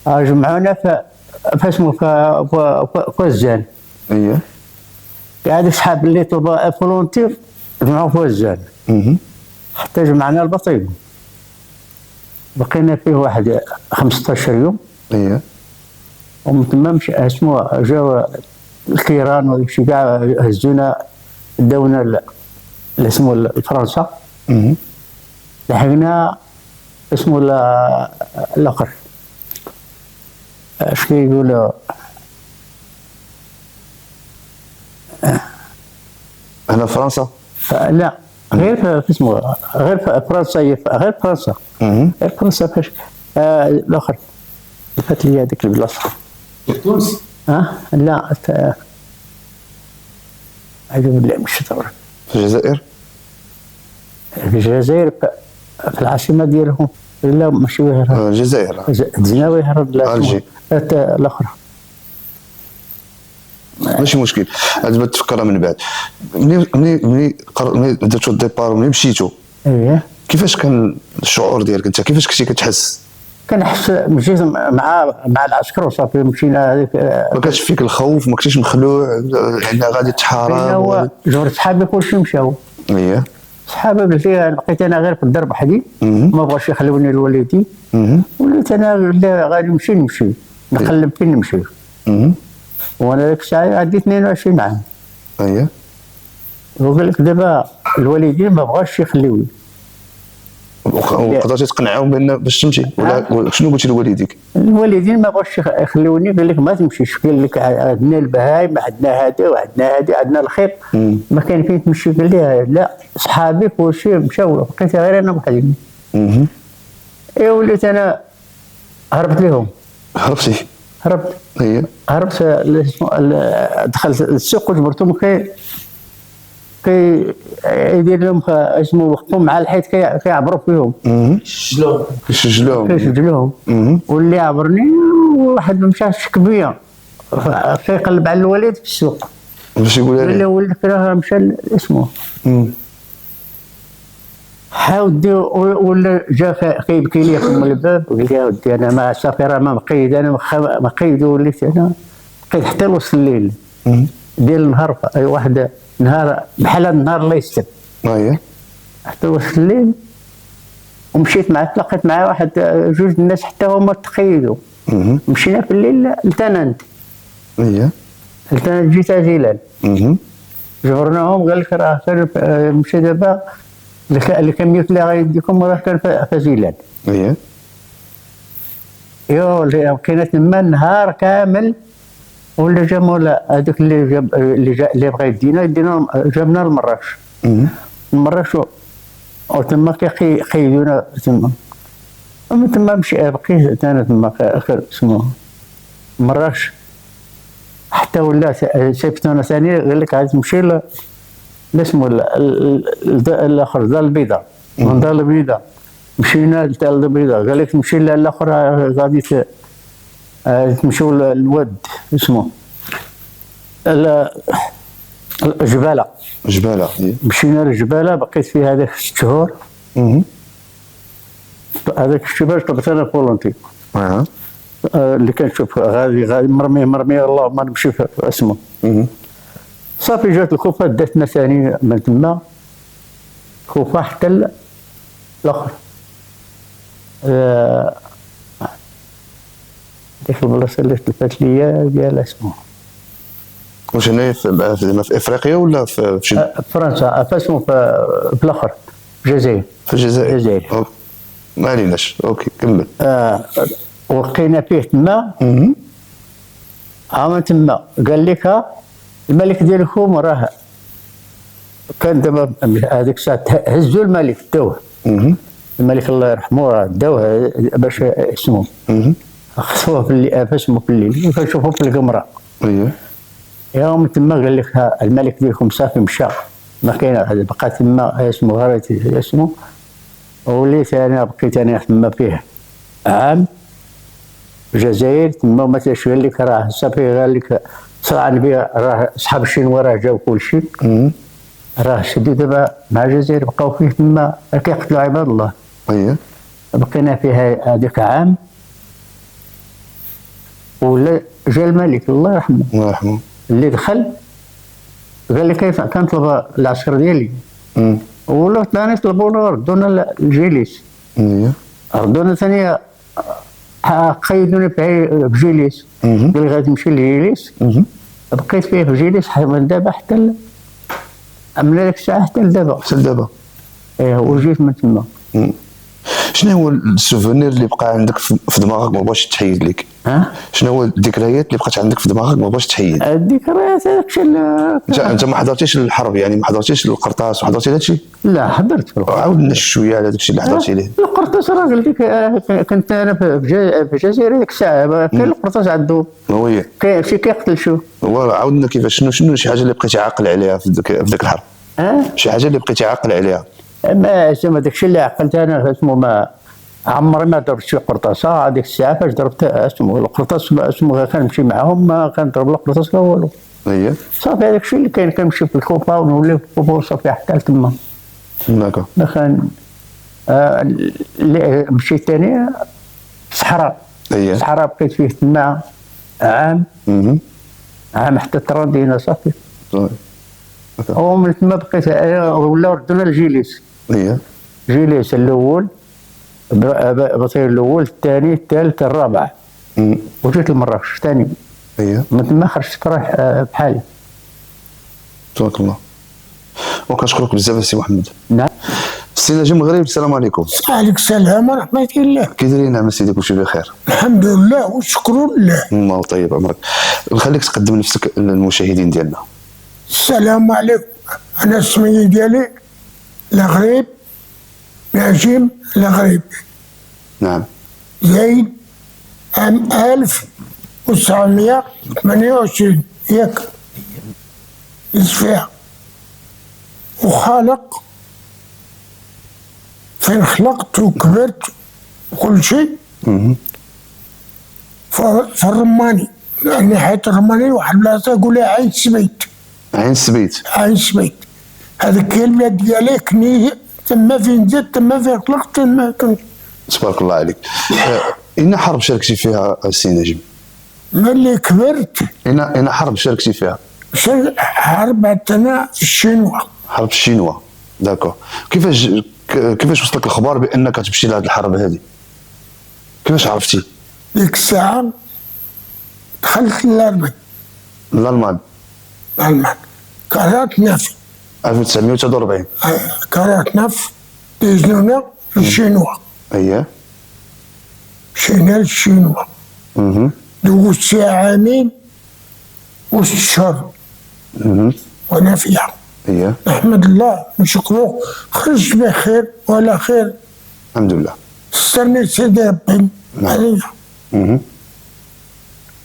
جمعونا في اسمه في وزان. اييه. هذوك صحاب اللي طلبوا فولونتير جمعوا في وزان. حتى جمعنا البطيب بقينا فيه واحد 15 يوم. اييه. ومن تما مشى اسمه جاو الكيران وداك الشيء كاع هزونا داونا اسمه لفرنسا. لحقنا اسمه الاخر اش كيقولوا هنا فرنسا؟ لا غير في اسمه غير في فرنسا. غير فرنسا. غير فرنسا فاش الاخر فات لي هذيك البلاصه. تونس؟ لا اعوذ بالله من الشيطان. في الجزائر؟ في الجزائر في العاصمه ديالهم. لا ماشي وهران. الجزائر. دزنا وهران. لا الجي. الاخرى ماشي مشكل. دابا تفكرها من بعد. ملي درتو الديبار وملي مشيتو. اييه. كيفاش كان الشعور ديالك انت؟ كيفاش كنتي كتحس؟ كنحس مشيت مع العسكر وصافي مشينا هذيك. ما كانش فيك الخوف؟ ما كنتيش مخلوع يعني غادي بين تحارب؟ هو جبرت صحابي كلشي مشاو. اييه. صحابي بلتي بقيت انا غير في الدار بحدي، ما بغاوش يخلوني لوالدي. وليت انا لا غادي نمشي نقلب فين نمشي. وانا ديك الساعه عندي 22 عام. اييه. وقال لك دابا الوالدين ما بغاوش يخليوني. وقدرتي تقنعهم باش تمشي ولا شنو قلتي لوالديك؟ الوالدين ما بغاوش يخلوني، قال لك ما تمشيش، قال لك عندنا البهايم، عندنا هذا وعندنا هذه، عندنا الخيط، ما كان فين تمشي. قال لي لا صحابي كلشي مشاو، بقيت غير انا وحدي. اي وليت انا هربت لهم. هربتي؟ هربت. اييه. هربت دخلت السوق وجبرتهم يدير لهم اسمه وقفوا مع الحيط كيعبروا فيهم. يسجلوهم. واللي عبرني واحد مشى شك بيا كيقلب على الوالد في السوق باش يقول لي لك ولدك راه مشى اسمه. حاودي ولا جا كيبكي لي فم الباب، قال لي يا ودي انا ما صافي راه ما مقيد، انا مقيد وليت انا بقيت حتى وسط الليل ديال النهار. اي واحد نهار بحال هذا النهار الله يستر. اييه. حتى وسط الليل ومشيت معاه، تلاقيت معاه واحد جوج الناس حتى هما تقيدوا. مشينا في الليل لتنانت. اييه. لتنانت جيت جيلان. جبرناهم، قال لك راه كان مشى دابا اللي كان اللي غيديكم راه كان في زيلان. اييه. ايوا بقينا تما النهار كامل. ولا جا مولا هذاك اللي بغا يدينا جابنا لمراكش. مراكش وتما كيقيدونا تما. ومن تما بقيت انا تما اسمه مراكش حتى ولا سيبتونا ثاني. قال لك عاد تمشي اسمه الاخر دار البيضاء. من دار البيضاء مشينا لدار البيضاء، قال لك تمشي للاخر غادي تمشيو للواد اسمه الجباله. جباله. مشينا للجباله، بقيت فيها هذاك 6 شهور. هذاك الشباب طلبت انا فولونتي. اللي كنشوف غادي مرمي اللهم نمشي في اسمه. صافي جات الخوفه داتنا ثاني من تما خوفه حتى الاخر. ديك البلاصه اللي تلفات ليا ديال اسمه واش هنايا في افريقيا ولا في فرنسا؟ اسمه في الاخر في الجزائر. في الجزائر. الجزائر. ما عليناش. اوكي كمل. وبقينا فيه تما. عام تما قال لك الملك ديالكم راه كان دابا هذيك الساعه هزوا الملك داوه. الملك الله يرحمه راه داوه باش اسمه خصوه في اسمه في الليل كنشوفوه في القمره. اييه. يوم تما قال لك الملك ديالكم صافي مشى، ما كاين بقى تما اسمه غير اسمه. وليت انا بقيت انا تما فيه عام في الجزائر تما. ما تاش قال لك راه صافي قال لك صرعن بيا راه صحاب الشينوا راه جاو كلشي. راه شدوا دابا مع الجزائر بقاو فيه تما كيقتلوا عباد الله. اييه. بقينا فيها هذاك عام. ولا جا الملك الله يرحمه. الله يرحمه. اللي دخل قال لي كيف كنطلب العسكر ديالي. ولا ثاني طلبونا ردونا الجيليس. اييه. ردونا ثاني قيدوني في جيليس. قال لي غادي تمشي لجيليس. بقيت فيه في جيليس من دابا حتى من ديك الساعه حتى لدابا. حتى لدابا. ايه وجيت من تما. شنو هو السوفونير اللي بقى عندك في دماغك ما بغاش تحيد لك؟ شنو هو الذكريات اللي بقات عندك في دماغك ما بغاش تحيد؟ الذكريات هذاك انت ما حضرتيش الحرب يعني؟ ما حضرتيش القرطاس وحضرتي هذا الشيء؟ لا حضرت. عاود لنا شويه على هذاك الشيء اللي حضرتي ليه. القرطاس راه قلت لك كنت انا في الجزائر ديك الساعه كاين القرطاس عنده هو كاين شي كيقتل شو. هو عاودنا كيفاش شنو شي حاجه اللي بقيتي عاقل عليها في ذاك الحرب؟ شي حاجه اللي بقيتي عاقل عليها؟ ما زعما داك الشيء اللي عقلت انا اسمه ما عمري ما ضربت شي قرطاسه. هذيك الساعه فاش ضربت اسمه القرطاس اسمه كنمشي معاهم ما كنضرب القرطاس لا والو. اييه. صافي هذاك الشيء اللي كاين كنمشي في الكوفه ونولي في الكوفه وصافي حتى لتما. داكور. دخل مشيت ثاني صحراء. اييه. صحراء بقيت فيه تما عام. عام حتى تراندينا صافي. ومن تما بقيت ولا ردنا لجيليس. اييه. جيليس الاول، بصير الاول، الثاني، الثالث، الرابع. وجيت لمراكش ثاني. اييه. من تما خرجت رايح بحالي. تبارك الله. وكنشكرك بزاف السي محمد. نعم. السي نجم مغرب، السلام عليكم. عليك السلام ورحمة الله. كي دايرين نعم سيدي؟ كلشي بخير الحمد لله والشكر لله. الله طيب عمرك. نخليك تقدم نفسك للمشاهدين ديالنا. السلام عليكم. أنا اسمي ديالي الغريب نجم الغريب نعم. زايد عام 1928 ياك فيها. وخالق فين خلقت وكبرت وكل شيء في الرماني، ناحية الرماني واحد البلاصة يقولها عين سبيت. عين سبيت. عين سبيت هذيك هي البلاد ديالي، كني تما فين زدت، تما فين خلقت، تما كنت. تبارك الله عليك. إن حرب شاركتي فيها السي نجم؟ ملي كبرت. إن حرب شاركتي فيها؟ حرب عندنا في الشينوا. حرب الشينوا، داكور. كيفاش وصلك الخبر بأنك تمشي لهاد الحرب هذه؟ كيفاش عرفتي؟ ديك الساعة دخلت للألمان. الألمان. كرهتنا في 1943. كرهتنا في ديزنونا في الشينوا. اييه. مشينا للشينوا. دوزت فيها عامين وست شهور. وانا فيها. اييه. نحمد الله ونشكروه، خرجت بخير ولا خير. الحمد لله. استنيت سيدي ربي عليا.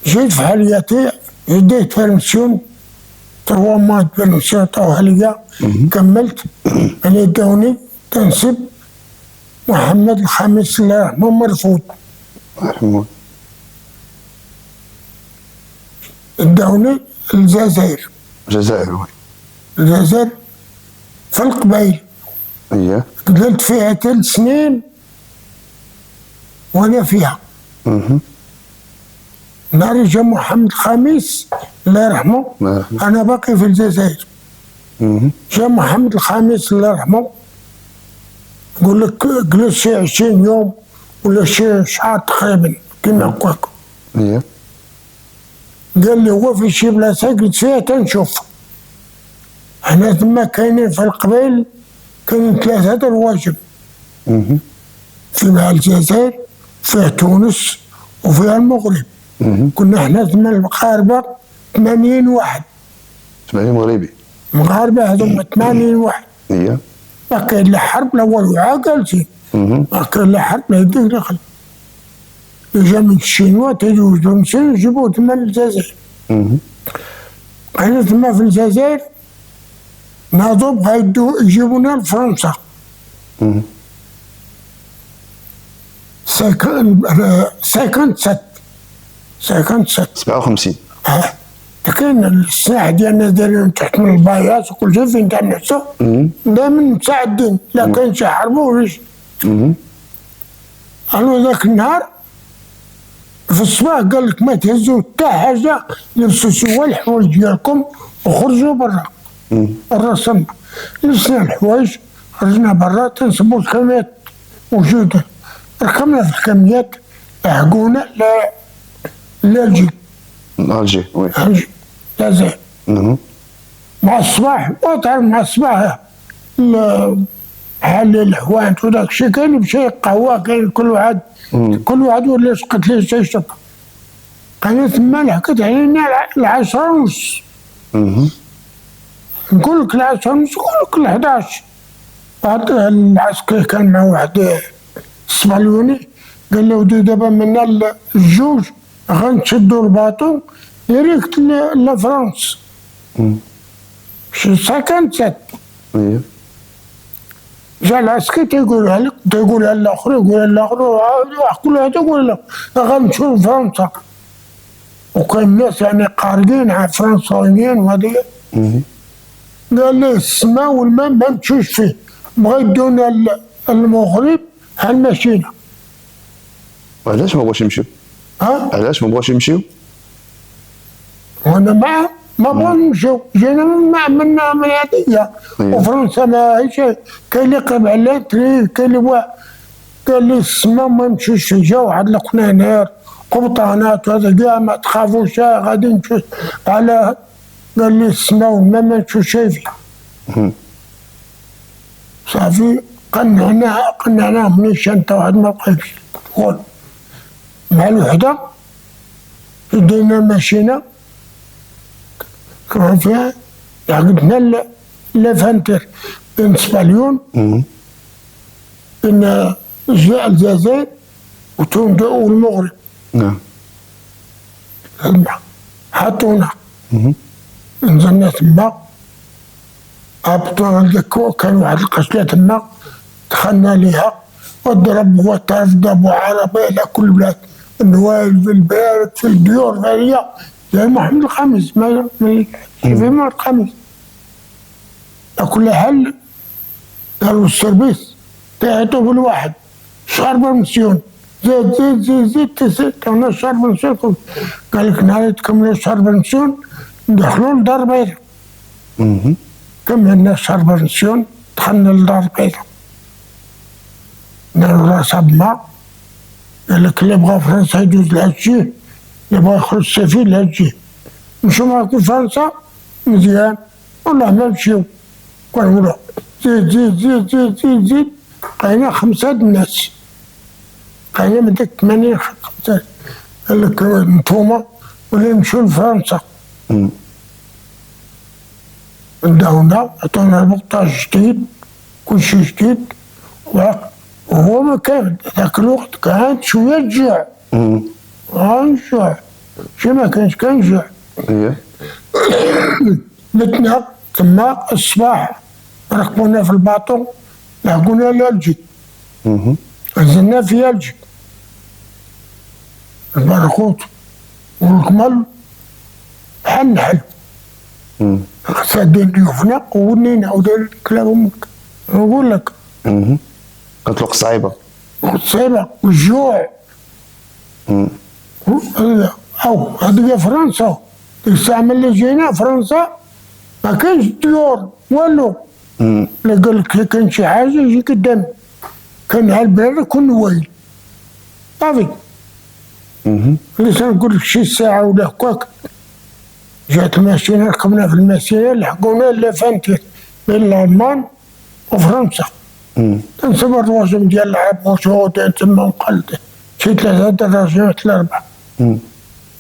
جيت في حالياتي، هديت بيرمسيون 3 مات بيرمسيون عطاوها ليا. كملت. انا داوني تنسب محمد الخامس الله يرحمه مرفوض. الله يرحمه. داوني الجزائر. الجزائر وي. الجزائر في القبائل. اييه. قبلت فيها 3 سنين وانا فيها. نهار جا محمد الخامس الله يرحمه انا باقي في الجزائر. جا محمد الخامس الله يرحمه، يقول لك جلس شي 20 يوم ولا شي شهر تقريبا كيما نقول لكم. اييه. قال لي هو في شي بلاصه قلت فيها تنشوف. حنا تما كاينين في القبائل كاينين 3 الواجب. فيها الجزائر، فيها تونس، وفيها المغرب. كنا حنا تما المغاربه 80 واحد. 80 مغربي. المغاربه هذوما 80 واحد. اييه. ما كاين لا حرب لا والو، عاقلتي. ما كاين لا حرب لا يديك لا خل. جا من الشينوا تيجيو تونسيين يجيبوه تما للجزائر. حنا تما في الجزائر ناضوا بغا يجيبونا لفرنسا. ساكن 57. كاين السلاح ديالنا دايرين تحت من البايات وكل شيء فين تنعسو دائما متساعدين، لا كاين شي حرب ولا شي. قالوا ذاك النهار في الصباح قال لك ما تهزوا حتى حاجه، لبسوا سوا الحوايج ديالكم وخرجوا برا. الرسم لبسنا الحوايج خرجنا برا، تنصبوا الكميات موجوده، ركبنا في الكميات لحقونا لالجي. الجي وي. الجي الجزائر. مع الصباح وتعرف مع الصباح حال الحوانت وداك الشيء كاين بشي قهوه، كاين كل واحد ولا سقط ليه تيشرب. انا تما لحقت علينا 10:30. نقول لك 10:30 نقول لك 11. بعد العسكري كان مع واحد الصباليوني قال له ودي دابا من الجوج غنشدوا الباطو ديريكت لفرنسا. شي ساكن 7. اييه. جا العسكري تيقولها لك، تيقولها للاخر، يقولها للاخر، كلها تقول له غنمشيو لفرنسا. وكان الناس يعني قارقين على فرنساويين وهذه. قال لي السماء والماء ما نمشيوش فيه، بغا يدونا المغرب هالماشينا. وعلاش ما بغاوش يمشيو؟ علاش ما بغاوش يمشيو؟ وانا معاه ما بغاو نمشيو، جينا من هذيا. وفرنسا ماهيش كاين اللي قرب على تري، كاين اللي قال لي السما ما نمشيوش، جا واحد القنانير قبطانات وهذا كاع ما تخافوش غادي نمشيو على، قال لي السما والما ما نمشيوش شايفين. صافي قنعناهم نيشان حتى واحد ما بقاش يدخل مع الوحدة. بدينا مشينا كان فيها عقدنا لافانتر بين سباليون بين الجزائر وتونس والمغرب. نعم. حطونا نزلنا تما، هبطونا كان واحد القشلة تما، دخلنا ليها والضرب وترفض وعربية على كل بلاد، النوال في البارد في الديور غالية زي محمد الخامس ما فيما الخامس. على كل حال قالوا السيرفيس تعيطوا بالواحد شهر بمسيون، زيد انا شهر بمسيون. قال لك نهار تكملوا شهر بمسيون ندخلوا لدار بيضاء. كملنا شهر بمسيون دخلنا لدار بيضاء، داروا راسها بما. قال لك اللي بغا فرنسا يدوز لهادشي، اللي بغا يخرج السفير لهادشي. نمشيو معاكم فرنسا مزيان، والله ما نمشيو. كنقولو زيد زيد زيد زيد زيد زيد، بقينا 5 الناس، بقينا من ديك 80 5. قال لك نتوما ولا نمشيو لفرنسا. داونا عطونا البطاج جديد كلشي جديد، وهو ما كان ذاك الوقت كانت شوية الجوع. الجوع شي ما كانش كان جوع. بتنا تما الصباح ركبونا في الباطو لحقونا لألجي. نزلنا في ألجي، البرغوث والكمل بحال النحل. سادين ضيوفنا ونينا ودار كلامهم. نقول لك كانت وقت صعيبة. وقت صعيبة والجوع. أو هذيك فرنسا ديك الساعة ملي جينا فرنسا ما كانش ديور والو. لا قال لك كان شي حاجة يجي قدام، كان على البلاد كل ويل صافي. اللي تنقول لك شي ساعة ولا هكاك جات الماشينة، ركبنا في الماشينة لحقونا لافانتير بين الألمان وفرنسا. تنسمى الرواجم ديال العبوس وهودين تما مقلدين، شي 3 دراجات ل 4.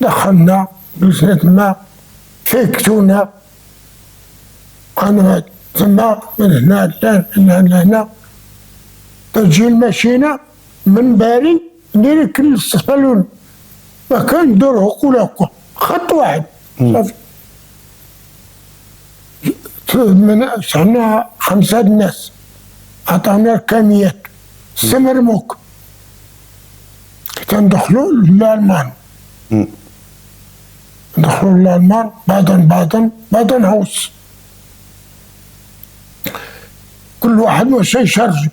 دخلنا جلسنا تما فيكتونا، أنا تما من هنا لهنا. تجي الماشينة من باري ندير كل السفلون، ما كان دور هكا ولا هكا، خط واحد صافي. حنا 5 الناس، عطاونا الكاميات 6 مرموك. تندخلوا للألمان، ندخلوا للألمان بعدن هاوس. كل واحد واش يشرجو،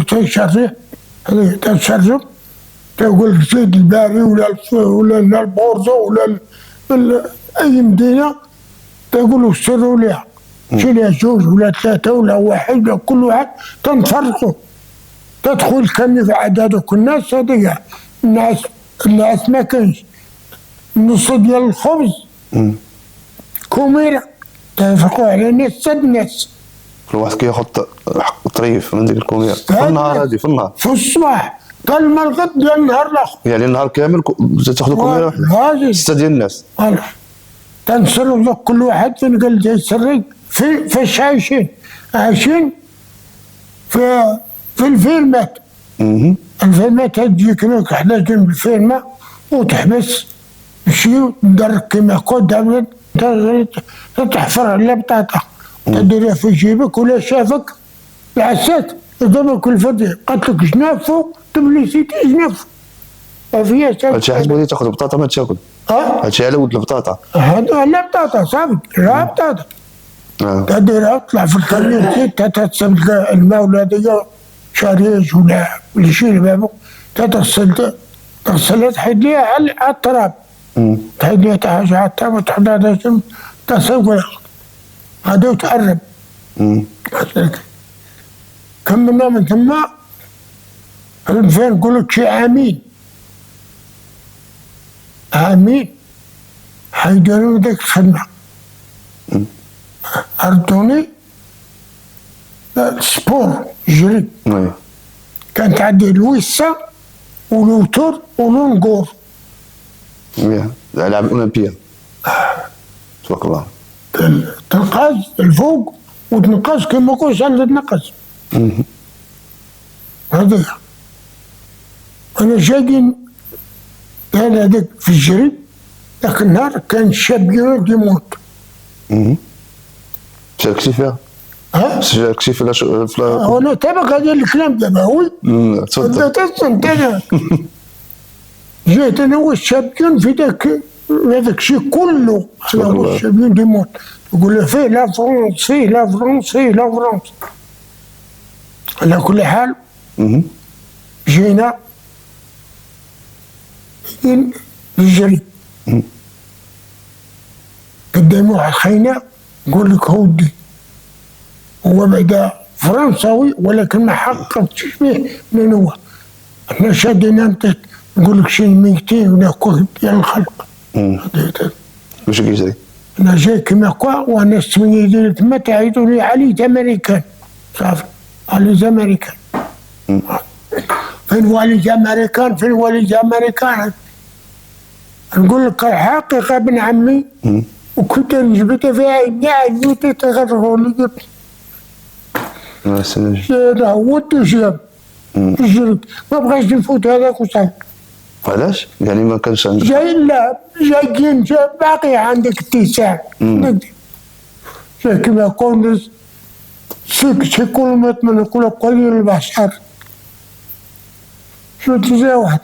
تيشرجه هذا تشرجو، تقول لك زيد الباري ولا البورصة ولا أي مدينة، تقولوا سروا ليها شي ليها 2 ولا 3 ولا 1 ولا كل واحد تنفرقوا. تدخل الكامي في عدد الناس هذيا. الناس ما كانش نص ديال الخبز كوميرة تنفقوا على ناس 6 ناس. كل واحد كياخذ طريف من ديك الكوميرة في النهار هذه، في النهار في الصباح قال ما الغد ديال النهار الاخر، يعني النهار كامل تاخذوا كوميرة واحدة 6 ديال الناس. فوالا تنسروا كل واحد فين قال تيسري فاش عايشين في الفيلمات. الفيلمات تجيك هناك حدا جنب الفيلمة وتحبس تمشي تدرك كيما كود تحفر على البطاطا تديرها في جيبك ولا شافك العسات يضربك الفدية قالت لك جنافو تبليسيتي جنافو ما فيهاش. هادشي علاش بغيتي تاخذ البطاطا ما تاكل. هادشي على ود البطاطا. هذا على البطاطا صافي، لا بطاطا تديرها تطلع في الكاميون تتسبق الماء ولا هذيا شاريج ولا شيء بابو تغسل تحيد ليها على التراب تحيد ليها حاجة على التراب وتحطها تغسل هذا وتعرب كملنا من ثم فين نقول لك شي عامين حيديروا ذاك الخدمة أردوني السبور جري كانت عندي الويسة والوتر والنقور الألعاب الأولمبية تبارك الله تنقاز الفوق وتنقاز كما كنت عندي تنقز هذا أنا جاي كان هذاك في الجري ذاك النهار كان شاب يريد يموت شاركتي فيها؟ شاركتي في أنا تابع هذا الكلام دابا هو تفضل أنا جيت أنا والشابيون في هذاك الشيء كله أنا والشابيون يموت يقول له فيه لا فرنسي لا فرنسي لا فرنسي على كل حال جينا نجري قدامي واحد خينا نقول لك هودي هو بعدا فرنساوي ولكن ما حققتش فيه من هو احنا شادينا نقول لك شي 200 ولا كل ديال الخلق واش كيجري؟ انا جاي كيما هكا وانا السميه ديالي تما تعيطوا لي علي امريكان صافي علي امريكان فين والد امريكان فين والد امريكان نقول لك الحقيقه ابن عمي وكنت نجبت فيها كاع جيت تغرغوا لي هذا هو التجربه جريت ما بغاش نفوت هذاك وصافي علاش؟ يعني ما كانش عندك جاي لا جايين باقي عندك اتساع جاي كما يكون شي كلمات من كل قليل البشر شو تجي واحد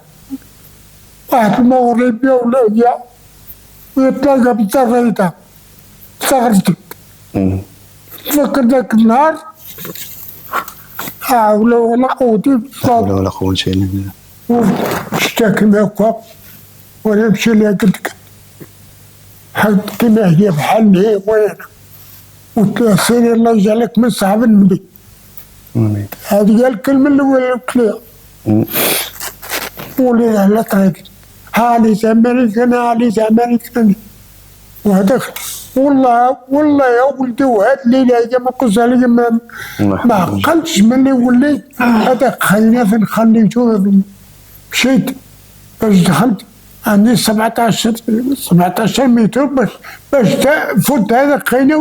المغربي ولا جا ويتلاقى بالزريطة استغربت تفكر ذاك النهار ولا قوتي ولا قوة إلا بالله اشتكي هكا وانا نمشي لها قلت لك حد كيما هي بحال هي وين وتسيري الله يجعلك من صاحب النبي هذه هي الكلمة الأولى اللي قلت لها ولي على طريقي هالي أمريكان هالي أمريكان وهذاك والله يا ولدي وهاد الليلة هي ما قلت عليا ما عقلتش ملي وليت هذاك خلينا فين خليتو مشيت باش دخلت عندي 17 متر باش فوت هذاك خينا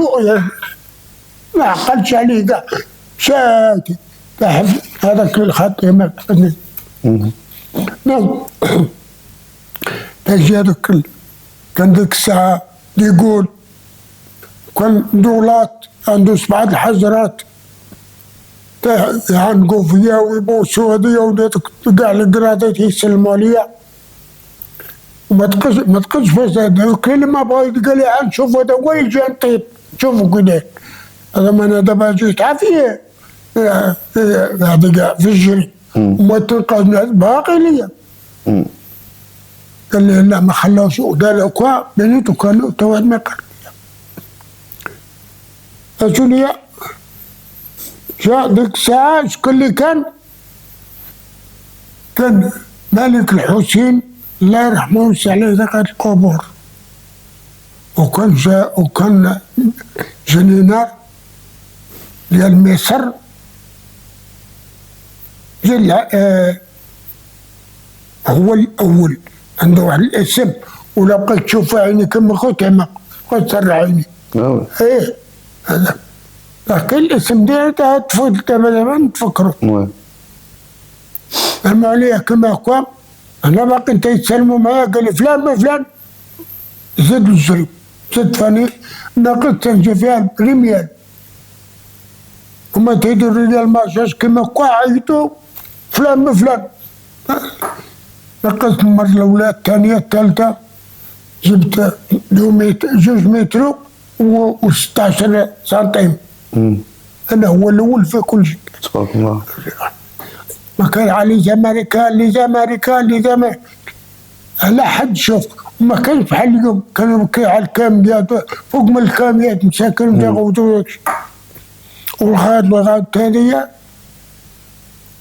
ما عقلتش عليه كاع مشات هذاك الخط يما تجي هذاك كان ديك الساعة يقول كان دولات عنده 7 الحجرات يعنقوا فيا ويبوسوا هذيا ولادك كاع القرادات يسلموا عليا وما تقدش فاش كاين اللي ما بغا قال لي عاد شوف هذا هو اللي جا نطيب شوفوا كذا هذا ما انا دابا جيت عافيه هذا كاع في الجري وما تلقى باقي ليا قال لي لا ما خلاوش ودار هكا بنيتو كانوا تو ما قال اجوا ليا جا ديك الساعة شكون اللي كان ملك الحسين الله يرحمه ويوسع عليه ذاك القبور وكان جنينار ديال مصر هو الأول عنده واحد الاسم ولا بقيت تشوف عيني كما قلت ما بقيت تسرع عيني ايه هذا لكن الاسم ديالها تفوت دابا نتفكرو قالوا عليا كما هكا انا باقي انت يتسلموا معايا قال لي فلان ما فلان زاد الجري زاد فاني ناقص تنجي فيها بريميال هما تيدوا الرجال ما جاش كما هكا عيطوا فلان ما فلان نقصت المرة الأولى الثانية الثالثة جبت 2 متر و 16 سنتيم أنا هو الأول في كل شيء تبارك الله ما كان على لي لا حد شوف، ما كانش بحال اليوم كانوا على الكاميات فوق من الكاميات مساكن تاخذوا والغاد الثانية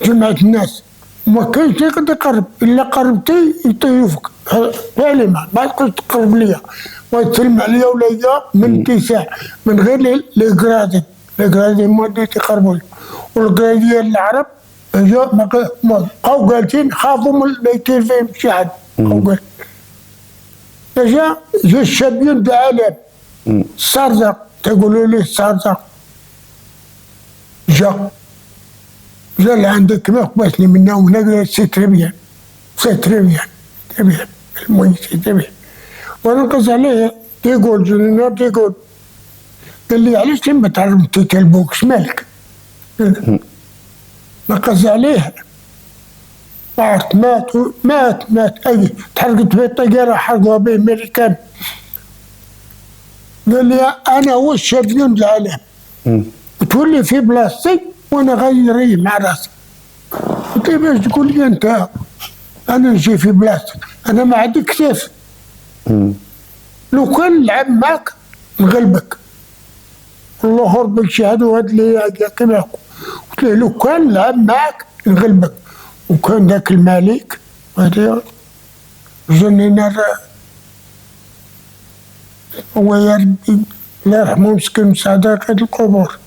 جمعت الناس وما كانش يقدر يقرب، الا قربتي يطيفك فعلا ما تقدرش تقرب ليا وتسلم عليا ولا هي من اتساع من غير لي كرادي ما بديت يقربوا لي. والكرادي ديال العرب ما بقاو جالسين خافوا من ما يطير فيهم شي حد. جا الشامبيون تاع العالم الصرزق تقولوا ليه الصرزق جا لعندك ما قبسني منه وهنا سي تريبيان المهم سي تريبيان. وانا نقص عليه تيقول قال لي علاش ما تعرف تيتلبوك مالك؟ نقص عليه عرفت مات اي تحرقت به الطياره حرقوها به امريكان. قال لي انا هو الشامبيون العالم وتولي في بلاصتي وانا غيري مع راسي. قلت له باش تقول لي انت انا نجي في بلاصتك انا ما عندي كتاف لو كان نلعب معك نغلبك الله ربك شهادو هاد اللي كما قلت له لو كان نلعب معك نغلبك. وكان ذاك الملك هذا جنينا هو يا ربي الله يرحمه مسكين مساعدة هاد القبور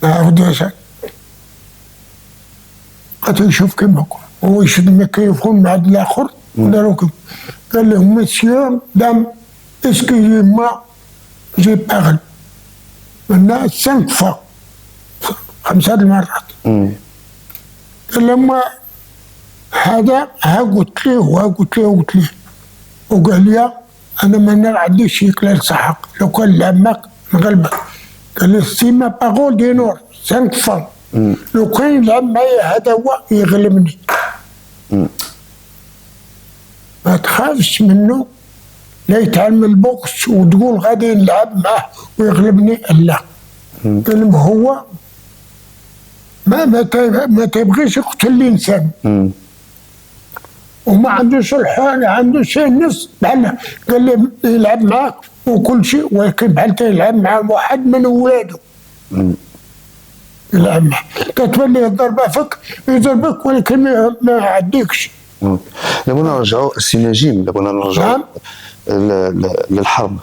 عاوداش قد يشوف كيما هو يشد الميكروفون مع الاخر وداروكم قال لهم مسيو دام اسكيزيما جي باغل منا 5 فوا 5 المرات. لما هذا ها قلت ليه وقال لي انا ما عنديش شي كلال صحق لو كان لعبك نغلبك. قال لي سي ما باغول دي نور 5 فوا لو كان يلعب معايا هذا هو يغلبني. ما تخافش منه لا يتعلم البوكس وتقول غادي نلعب معاه ويغلبني لا. قال لهم هو ما تبغيش يقتل الانسان وما عندوش الحال عنده شيء نص بحال قال لي يلعب معاك وكل شيء ولكن بحال يلعب مع واحد من ولاده يلعب معاه كتولي الضربه فك يضربك ولكن ما يعديكش. لابد نرجعوا السي نجيم لابد نرجعوا للحرب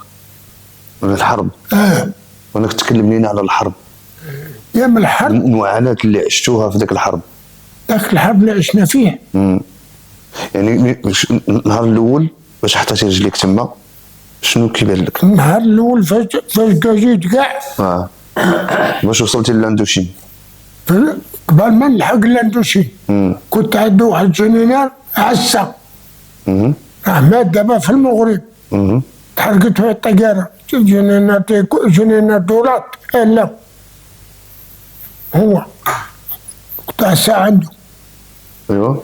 وانا تكلم لينا على الحرب يا من الحرب المعاناة اللي عشتوها في ذاك الحرب. ذاك الحرب اللي عشنا فيه يعني النهار الاول باش حطيتي رجليك تما شنو كيبان لك؟ النهار الاول فاش جيت كاع باش وصلتي للاندوشين قبل ما نلحق الاندوشين كنت عند واحد الجنرال عسا مات دابا في المغرب تحرقت فيه الطياره جنرال دولات لا هو كنت عسا عنده. ايوا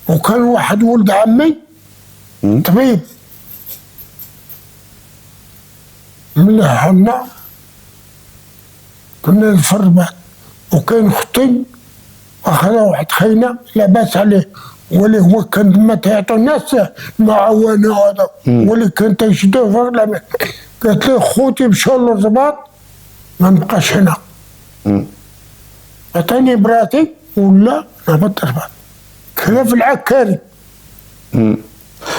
وكان واحد ولد عمي طبيب مليح عنا كنا نفربات وكان اختي واخذها واحد خينا لاباس عليه واللي هو كان ما تعطي الناس معاونه هذا واللي كان تيشدوه في الرقبه. قالت لي خوتي مشاو للرباط ما نبقاش هنا عطاني براتي ولا هبط الرباط خلاف العكاري.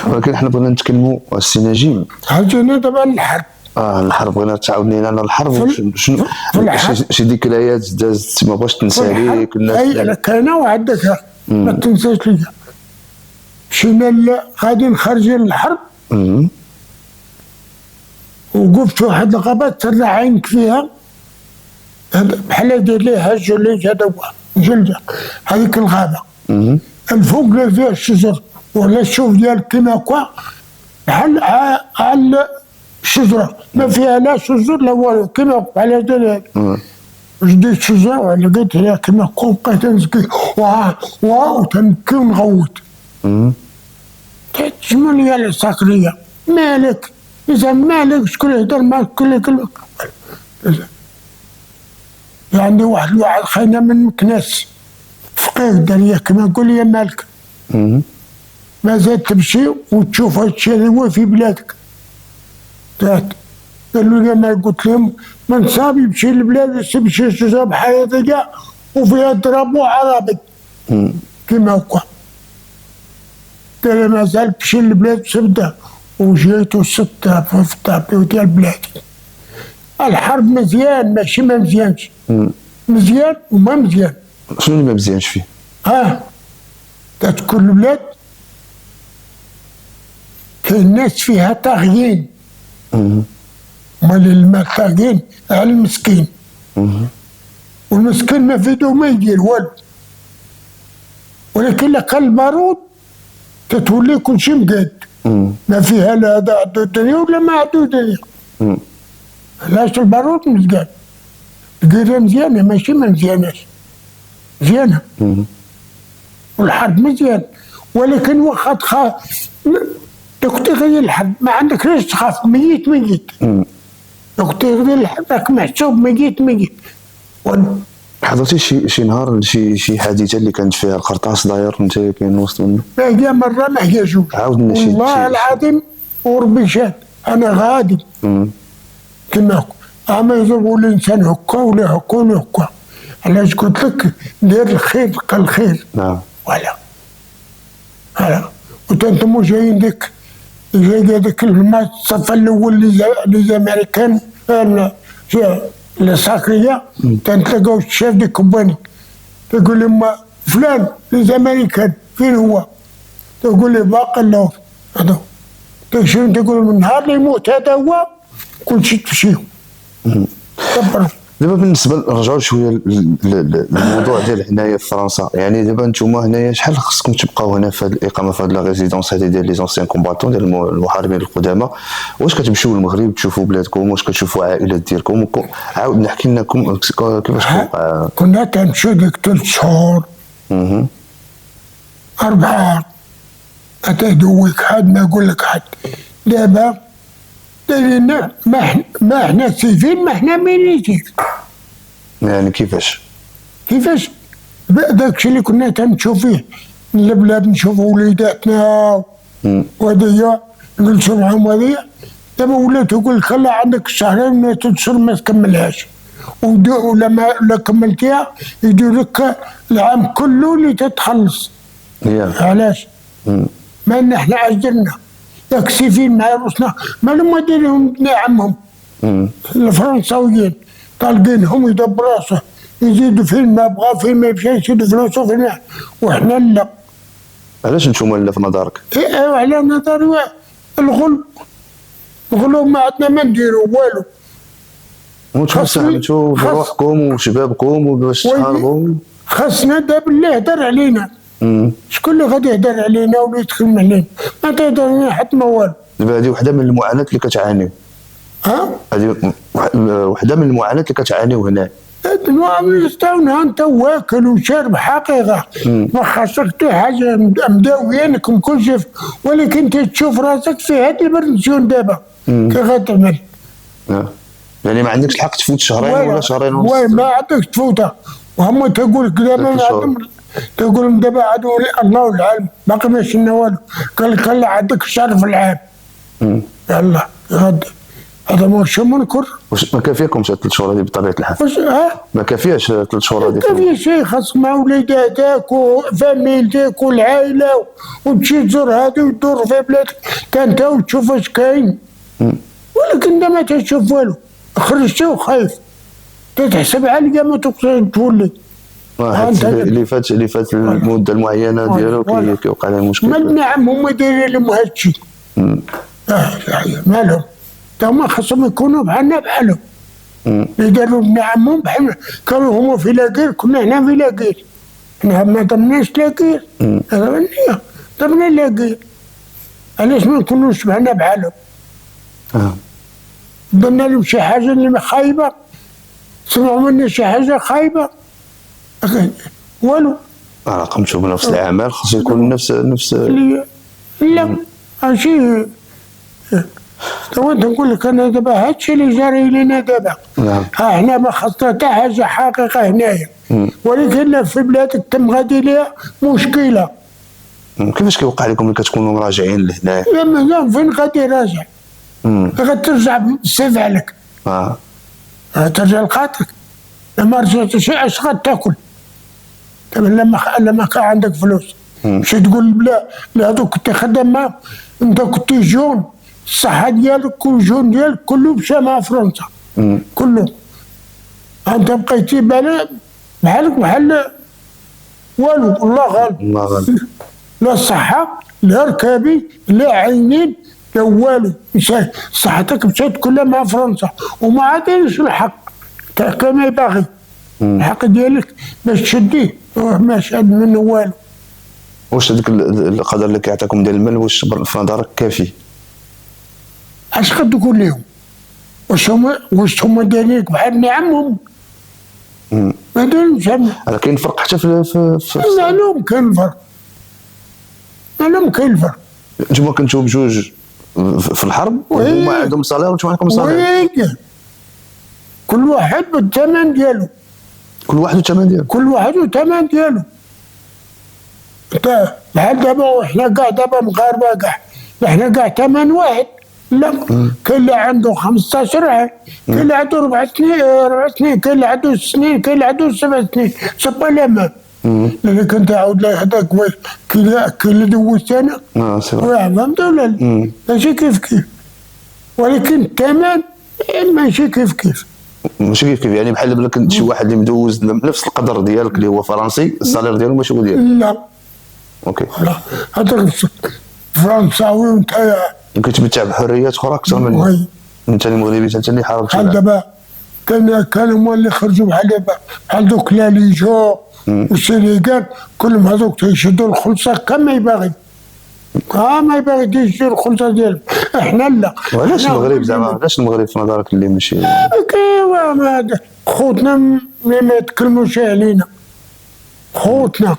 ولكن حنا بغينا نتكلموا السي نجيم عاوتاني دابا الحرب الحرب بغينا تعاود لينا على الحرب شنو شي ذكريات دازت ما بغاش تنسى ليك اي كاينه وعندك ما تنساش ليا. مشينا غادي نخرج للحرب وقفت واحد الغابه ترى عينك فيها بحال يدير ليه الجليد هذا هو جلده هذيك الغابه الفوق لا فيها الشجر ولا الشوف ديالك كيما هكا بحال على الشجره ما فيها لا شجر لا والو كيما بحال هذا جديت الشجره ولقيت هي كيما هكا بقيت نسكي واو تنكي ونغوت شنو ليا العساكريه مالك إذا مالك شكون يهضر معك كل كلمه عندي واحد خاينه من مكناس فقيه داريا كما نقول يا مالك مازال تمشي وتشوف هادشي اللي هو في بلادك. قالوا لي ما قلت لهم من صاب يمشي للبلاد يمشي شجاب حياتية وفيها ضرب وعربي كما هكا. قال مازال تمشي للبلاد سبده وجيت وسدتها في الطابيو ديال بلادي. الحرب مزيان ماشي ما مزيانش، مزيان وما مزيان. شنو اللي ما مزيانش فيه؟ تكون البلاد كاين ناس فيها طاغيين، مال المال طاغيين على المسكين، والمسكين ما في يدو ما يدير والو. ولكن لقى البارود تتولي كلشي مقاد، ما فيها لا هذا عندو الدنيا ولا ما عندو الدنيا. علاش البارود مزقاد؟ القيرة مزيانة ماشي ما مزياناش، مزيانة. والحرب مزيان، ولكن واخا تخاف دوك تغير الحرب ما عندك ليش تخاف، ميت دوك تغير الحرب راك محسوب ميت. حضرتي شي نهار شي حادثه اللي كانت فيها القرطاس داير انت كاين وسط منه؟ ما هي مره ما هي جوج. عاودنا شي والله العظيم وربي شاد انا غادي كما هكا. اما يضربوا الانسان هكا ولا هكا ولا هكا. علاش قلت لك دير الخير تلقى الخير. نعم. فوالا وتنتمو جايين جاي هذاك الماتش الصف الاول للامريكان الساكريه تنتلاقاو الشاف ديك كوباني تقول لهم فلان للامريكان فين هو؟ تقول لي باقي اللور هذا تقول لهم النهار اللي يموت هذا هو كلشي تمشيو. دابا بالنسبه نرجعوا شويه للموضوع ديال هنايا في فرنسا، يعني دابا نتوما هنايا شحال خصكم تبقاو هنا في هذه الاقامه في هذه لا ريزيدونس هذه ديال لي زونسيان كومباتون ديال المحاربين القدامى؟ واش كتمشيو للمغرب تشوفوا بلادكم؟ واش كتشوفوا عائلات ديالكم؟ عاود نحكي لكم كيفاش كنا كنمشيو ديك 3 شهور 4 حتى يدويك حد ما يقول لك حد. دابا دايرين ما احنا سيفين ما احنا ميليتير. يعني كيفاش داكشي اللي كنا تنمشيو فيه البلاد نشوفوا وليداتنا وهذيا نجلسوا معاهم وهذيا. دابا ولات تقول لك خلي عندك شهرين ولا 3 شهور ما تكملهاش، ولا كملتيها يدير لك العام كله اللي تتخلص. علاش؟ ما نحن عجلنا ياك سيفين مع روسنا مالهم دايرين بني عمهم الفرنساويين طالقينهم يدبر راسه يزيدوا فين ما بغا فين ما يمشي يزيدوا فلوسه فين وحنا لا. علاش نتوما لا في نظرك؟ ايوا على نظري الغلو ما عندنا ما نديرو والو. وانتم ساهمتوا بروحكم وشبابكم وباش تحاربوا. خاصنا دابا اللي يهدر علينا. شكون اللي غادي يهدر علينا ولا يتكلم علينا؟ ما تهدر علينا حتى ما والو. دابا هذه وحده من المعاناه اللي كتعانيو. هذه وحده من المعاناه اللي كتعانيو هنا. استونا انت واكل وشارب حقيقه ما خاصك حتى حاجه مداويينك كل شيء، ولكن انت تشوف راسك في هاد البرنسيون دابا كيف غتعمل؟ يعني ما عندكش الحق تفوت شهرين ولا شهرين ونص. ما عندكش تفوتها، وهم تقول لك دابا تقول لهم دابا عاد الله العالم باقي ما شفنا والو. قال لك خلي عندك شهر في العام. يلا غادي هذا ماشي منكر. واش ما كافيكمش 3 شهور هذه بطبيعه الحال؟ ما كافياش 3 شهور هذه؟ ما كافيه شيء، خاصك مع وليداتك وفاميلتك والعائله وتمشي تزور هذه وتدور في بلادك انت وتشوف اش كاين. ولكن انت ما تشوف والو، خرجتي وخايف تتحسب عليا ما تقدر تولي. اللي فات المده المعينه ديالو كيوقع له مشكل. نعم هما دايرين لهم هادشي. مالهم؟ هما خاصهم يكونوا بحالنا بحالهم. يداروا ابن عمهم بحالنا، كانوا هما في لاكير كنا هنا في لاكير. حنا ما ضمناش لاكير، ضمنا لاكير. علاش ما نكونوش بحالنا بحالهم؟ درنا لهم شي حاجه اللي خايبه، سمعوا منا شي حاجه خايبه والو. قمتوا بنفس الاعمال خاصو يكون نفس لا ماشي. تو نقول لك انا دابا هادشي اللي جاري لنا دابا نعم. احنا ما خصنا حتى حاجه حقيقه هنايا، ولكن لا في بلادك تم غادي ليها مشكله. كيفاش كيوقع لكم ملي كتكونوا راجعين لهنايا؟ لما فين غادي راجع؟ غترجع بالسيف عليك. ترجع لقاطك. لما رجعتش اش غتاكل؟ لما كان عندك فلوس مشي تقول بلا هذوك كنت خدام معاهم، انت كنت جون، الصحه ديالك والجون ديالك كله مشى مع فرنسا. كله انت بقيتي بحالك بحال والو. الله غالب. الله غالب. لا الصحه لا ركابي لا عينين لا والو. صحتك مشات كلها مع فرنسا وما عادش الحق كما باغي. الحق ديالك باش تشديه ما شاد منه والو. واش هذاك القدر اللي كيعطيكم ديال المال واش في نظرك كافي؟ اش غتقول لهم؟ واش هما دايرين بحال نعمهم؟ ما دايرينش. راه كاين فرق حتى في معلوم كاين الفرق. معلوم كاين الفرق. نتوما كنتو بجوج في الحرب وهما عندهم صالير وانتم عندكم صالير. كل واحد بالثمن ديالو. كل واحد والثمن ديالو. انت بحال دابا حنا كاع دابا مغاربه كاع حنا كاع ثمن واحد. لا كاين اللي عنده 15 عام، كاين اللي عنده 4 سنين، كاين اللي عنده 6 سنين، كاين اللي عنده 7 سنين. سبا لا ما اللي كنت عاود لا هذاك كاين اللي دوزت انا. فهمت ولا لا؟ ماشي كيف ولكن الثمن ماشي كيف. ماشي كيف يعني بحال بلا كنت شي واحد اللي مدوز نفس القدر ديالك اللي هو فرنسي، الصالير ديالو ماشي هو ديالك. لا اوكي. لا هذاك فرنساوي وانت كتمتع بحريات اخرى اكثر من انت المغربي انت اللي حارب. بحال دابا كانوا هما اللي خرجوا بحال دابا بحال دوك لاليجو والسينيغال كلهم هذوك تيشدوا الخلصه كما يبغي. ما يبغي تيشدوا الخلصه ديالهم. احنا لا. وعلاش المغرب زعما علاش المغرب في نظرك اللي ماشي؟ كيوا خوتنا ما يتكلموش علينا. خوتنا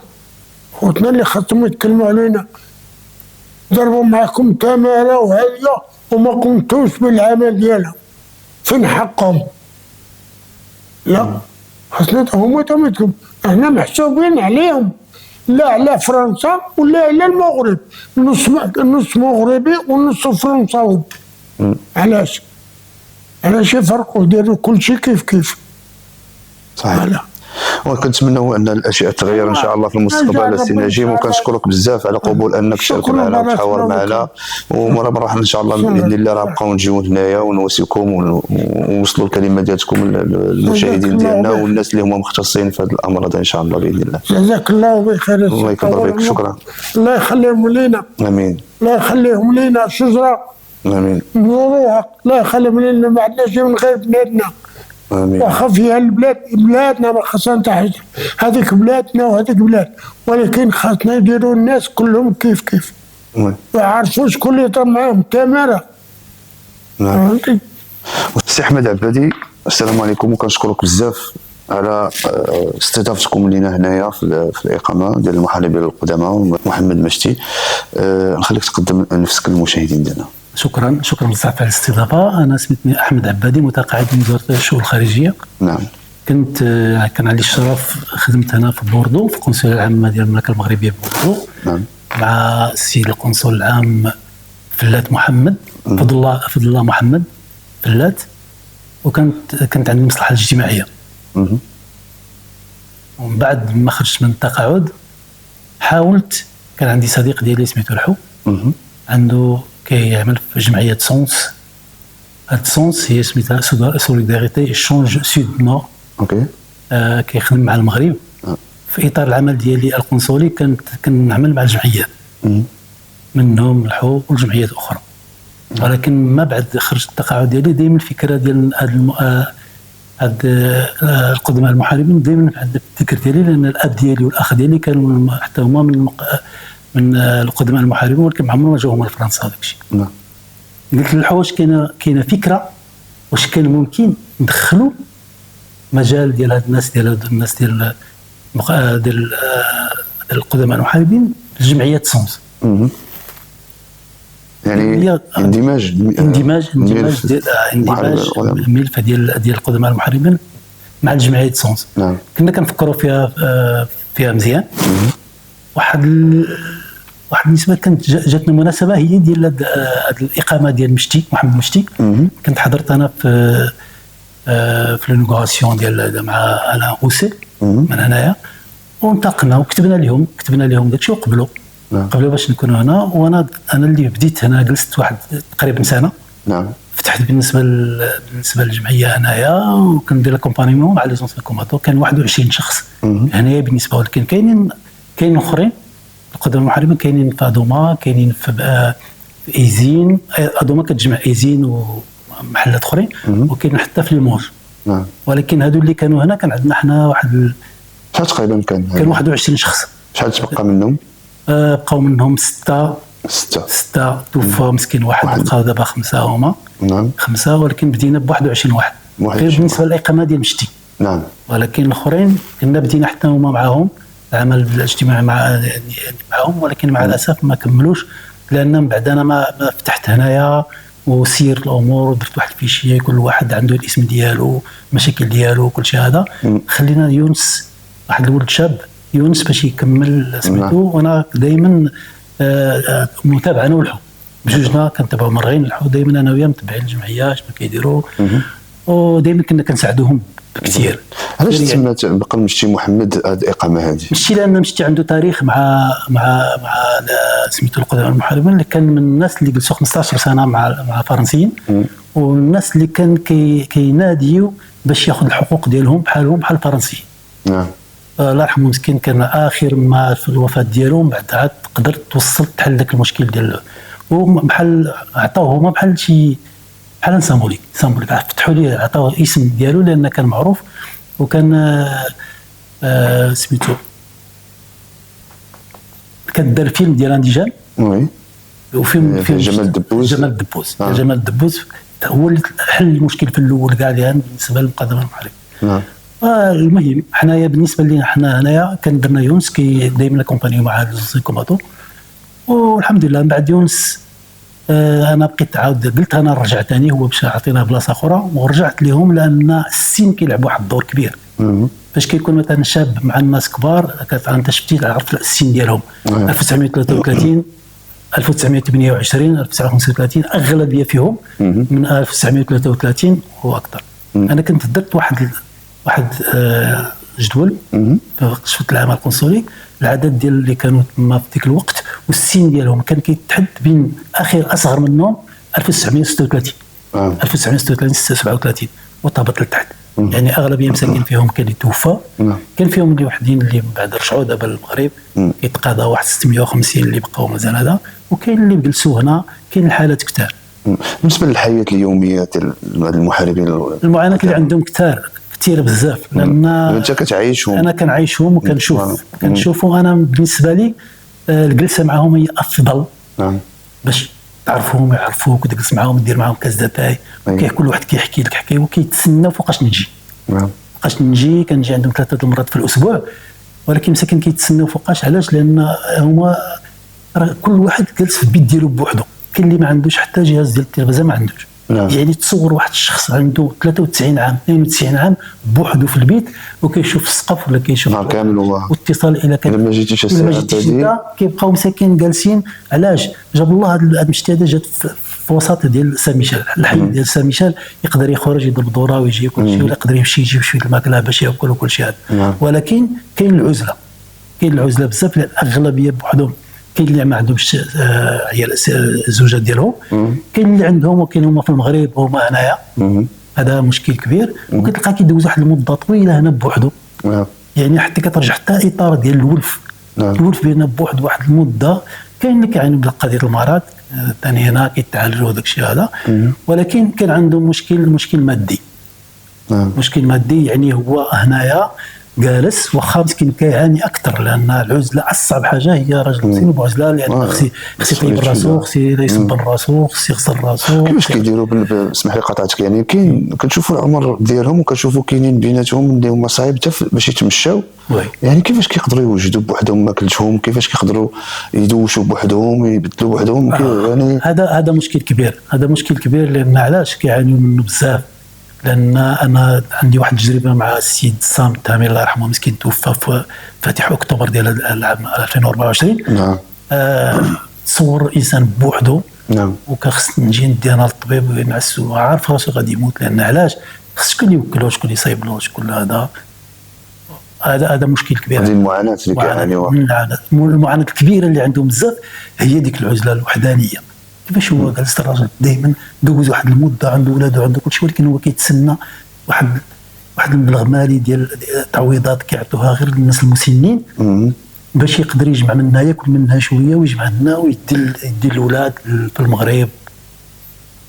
اللي خاصهم يتكلموا علينا. ضربوا معكم تماره وهذه وما قمتوش بالعمل ديالها. فين حقهم؟ لا خاصنا هما تمتكم. احنا محسوبين عليهم، لا على فرنسا ولا على المغرب. نص مغربي ونص فرنساوي. علاش يفرقوا يديروا كل شيء كيف؟ صحيح. وكنتمنوا ان الاشياء تتغير ان شاء الله في المستقبل السي نجيب، وكنشكرك بزاف على قبول انك تشارك معنا وتحاور معنا، ومره ان شاء الله باذن الله راه نبقاو نجيو هنايا ونواسيكم ونوصلوا الكلمه ديالكم للمشاهدين ديالنا والناس اللي هما مختصين في هذا الامر هذا ان شاء الله باذن الله. جزاك الله بخير. الله يكبر بك. شكرا. الله يخليهم لينا. امين. الله يخليهم لينا شجره. امين. نوروها. الله يخليهم لينا ما عندناش من غير بلادنا. امين. واخا فيها بلادنا ما خاصنا حتى حاجه. هذيك بلادنا وهذيك بلاد، ولكن خاصنا يديروا الناس كلهم كيف. ويعرفوا شكون اللي طاب معاهم التماره. نعم. السي احمد عبادي السلام عليكم، وكنشكرك بزاف على استضافتكم لينا هنايا في الاقامه ديال المحاربين القدامى محمد مشتي. نخليك تقدم نفسك للمشاهدين ديالنا. شكرا بزاف على الاستضافه. انا سميتني احمد عبادي، متقاعد من وزاره الشؤون الخارجيه. نعم. كان عندي الشرف خدمت هنا في بوردو في القنصليه العامه ديال المملكه المغربيه بوردو. نعم. مع السيد القنصل العام فلات محمد فضل الله محمد فلات، كانت عندي المصلحه الاجتماعيه. ومن بعد ما خرجت من التقاعد حاولت، كان عندي صديق ديالي سميتو الحو، عنده كيعمل في جمعيه سونس. هاد سونس هي سميتها سوليداريتي شونج سود نور. اوكي. كيخدم مع المغرب. في اطار العمل ديالي القنصلي كنعمل مع الجمعيات منهم الحو والجمعيات الاخرى. ولكن ما بعد خرجت التقاعد ديالي دائما الفكره ديال هاد القدماء المحاربين دائما عند الفكر ديالي، لان الاب ديالي والاخ ديالي كانوا حتى هما من القدماء المحاربين، ولكن عمرهم ما جاو هما لفرنسا هذاك الشيء. نعم. قلت له واش كاينه فكره واش كان ممكن ندخلوا مجال ديال هاد الناس ديال القدماء المحاربين في جمعيه سونس. يعني هي اندماج اندماج ملف ديال اندماج محاربة. الملف ديال القدماء المحاربين مع الجمعيه سونس. نعم. كنا كنفكروا فيها مزيان. واحد النسبه كانت جاتنا مناسبه هي ديال هاد الاقامه ديال مشتي محمد مشتي. كنت حضرت انا في الانوغاسيون ديال مع انا اوسي من هنايا، وانطلقنا وكتبنا لهم داكشي وقبلوا. قبلوا باش نكونوا هنا. وانا اللي بديت هنا جلست واحد تقريبا سنه. نعم. فتحت بالنسبه للجمعيه هنايا، وكندير اكومبانيمون مع لي زونسيون كوماتور. كان 21 شخص هنايا بالنسبه، ولكن كاينين اخرين القدماء المحاربين، كاينين في ادوما، كاينين في ايزين. ادوما كتجمع ايزين ومحلات اخرين، وكاين حتى في ليموج. نعم. ولكن هادو اللي كانوا هنا كان عندنا حنا واحد شحال تقريبا كان 21 شخص. شحال تبقى منهم؟ بقاو منهم ستة توفى مسكين واحد، بقاو دابا 5 هما. نعم. 5، ولكن بدينا ب 21 واحد غير بالنسبه للاقامه ديال مشتي. نعم. ولكن الاخرين كنا بدينا حتى هما معاهم العمل الاجتماعي معاهم، ولكن مع الاسف ما كملوش، لان من بعد انا ما فتحت هنايا وسير الامور ودرت واحد الفيشيه كل واحد عنده الاسم ديالو المشاكل ديالو وكل شيء هذا. خلينا يونس واحد الولد شاب يونس باش يكمل سميتو. وانا دائما متابعه انا والحو بجوجنا كنتابعوا مرين الحو دائما انا وياه متابعين الجمعيه اش كيديروا، ودائما كنا كنساعدوهم بكثير. علاش تسمات بقى مشتي محمد هذه الاقامه هذه؟ مشتي لان مشتي عنده تاريخ مع سميتو القدماء المحاربين، اللي كان من الناس اللي جلسوا 15 سنه مع فرنسيين، والناس اللي كان كيناديوا باش ياخذ الحقوق ديالهم بحال الفرنسيين. نعم. الله يرحمه مسكين كان اخر ما في الوفاه ديالو، من بعد عاد قدرت توصل تحل ذاك المشكل ديالو، وبحال عطاوه هما بحال شي بحال سامبوليك فتحوا ليه عطاوه اسم ديالو لان كان معروف، وكان سميتو كان دار فيلم ديال انديجان. وي. وفيلم جمال الدبوز. جمال الدبوز هو اللي حل المشكل في الاول كاع بالنسبه للقدماء المحاربين. نعم. المهم حنايا بالنسبه لنا حنا هنايا كان درنا يونس كي دائما كومباني مع لي كوماتو، والحمد لله من بعد يونس انا بقيت عاود قلت انا نرجع ثاني هو باش عطينا بلاصه اخرى، ورجعت لهم لان السن كيلعب واحد الدور كبير. فاش كيكون مثلا شاب مع الناس كبار انت شفتي عرفت السن ديالهم 1933 1928 1935 اغلبيه فيهم من 1933 واكثر. انا كنت درت واحد جدول شفت العمل القنصلي العدد ديال اللي كانوا تما في ذاك الوقت والسن ديالهم كان كيتحد بين اصغر منهم 1936 1936 37 وطابت لتحت. يعني اغلبيه مساكين فيهم كان يتوفى، كان فيهم اللي وحدين اللي من بعد رجعوا دابا للمغرب كيتقاضى واحد 650 اللي بقاو مازال هذا، وكاين اللي جلسوا هنا، كاين الحالات كثار. بالنسبه للحياه اليوميه ديال المحاربين المعاناه اللي عندهم كثير بزاف، لان انت كتعيشهم. انا كنعيشهم كنشوف انا بالنسبه لي الجلسه معهم هي افضل. باش تعرفوهم يعرفوك وتجلس معهم دير معهم كاس داباي، كل واحد كيحكي لك حكايه وكيتسنى فوقاش نجي. كنجي عندهم 3 المرات في الاسبوع، ولكن مساكن كيتسناو فوقاش. علاش؟ لان هما كل واحد جالس في البيت ديالو بوحده، كاين اللي ما عندوش حتى جهاز ديال التلفزه ما عندوش. يعني تصور واحد الشخص عنده 93 عام 92 عام بوحده في البيت وكيشوف السقف ولا كيشوف كامل واتصال الى ما جيتيش كيبقاو مساكين جالسين. علاش؟ جاب الله هذا المشتي هذا جات في وسط ديال سان ميشيل، الحي ديال سان ميشيل، يقدر يخرج يضرب دوره ويجي كل شيء، ولا يقدر يمشي يجيب شويه الماكله باش ياكل وكل شيء هذا. ولكن كاين العزله بزاف، لان الاغلبيه بوحدهم. كاين اللي ما عندهمش عيال الزوجات ديالهم، كاين اللي عندهم وكاين هما في المغرب وهما هنايا. هذا مشكل كبير، وكتلقى كيدوز واحد المده طويله هنا بوحده. يعني حتى كترجع حتى اطار ديال الولف. الولف بينا بوحد واحد المده. كاين اللي كيعانيو بقضيه المرض ثاني هنا كيتعالجوا وداك الشيء هذا، ولكن كان عندهم مشكل مادي. مشكل مادي، يعني هو هنايا جالس واخا مسكين كيعاني اكثر، لان العزله اصعب حاجه هي راجل مسكين بعزله، لان خصي يطيب راسو، خصي يصبر راسو، خصي يغسل راسو. كيفاش كيديروا اسمح لي قطعتك، يعني كاين كنشوفوا العمر ديالهم وكنشوفوا كاينين بيناتهم اللي هما صعيب حتى باش يتمشاو، يعني كيفاش كيقدروا يوجدوا بوحدهم ماكلتهم، كيفاش كيقدروا يدوشوا بوحدهم، يبدلوا بوحدهم، يعني هذا مشكل كبير، هذا مشكل كبير، لان علاش كيعانيوا منه بزاف؟ لان انا عندي واحد التجربه مع السيد سام التهامي الله يرحمه، مسكين توفى في فاتح اكتوبر ديال العام 2024. نعم. تصور انسان بوحده، نعم، وكخص نجي ندي انا للطبيب ونعسو، عارف راسو غادي يموت، لان علاش؟ خص شكون يوكلو، شكون يصايب له، شكون هذا مشكل كبير. هذه المعاناه اللي كيعانيوها، المعاناه الكبيره اللي عندهم بزاف هي ديك العزله الوحدانيه. كيفاش هو جالس الراجل دائما دوز واحد المده، عنده ولاد عنده كل شيء، ولكن هو كيتسنى واحد المبلغ مالي ديال تعويضات كيعطوها غير للناس المسنين باش يقدر يجمع منها، ياكل منها شويه ويجمع لنا ويدي الاولاد في المغرب.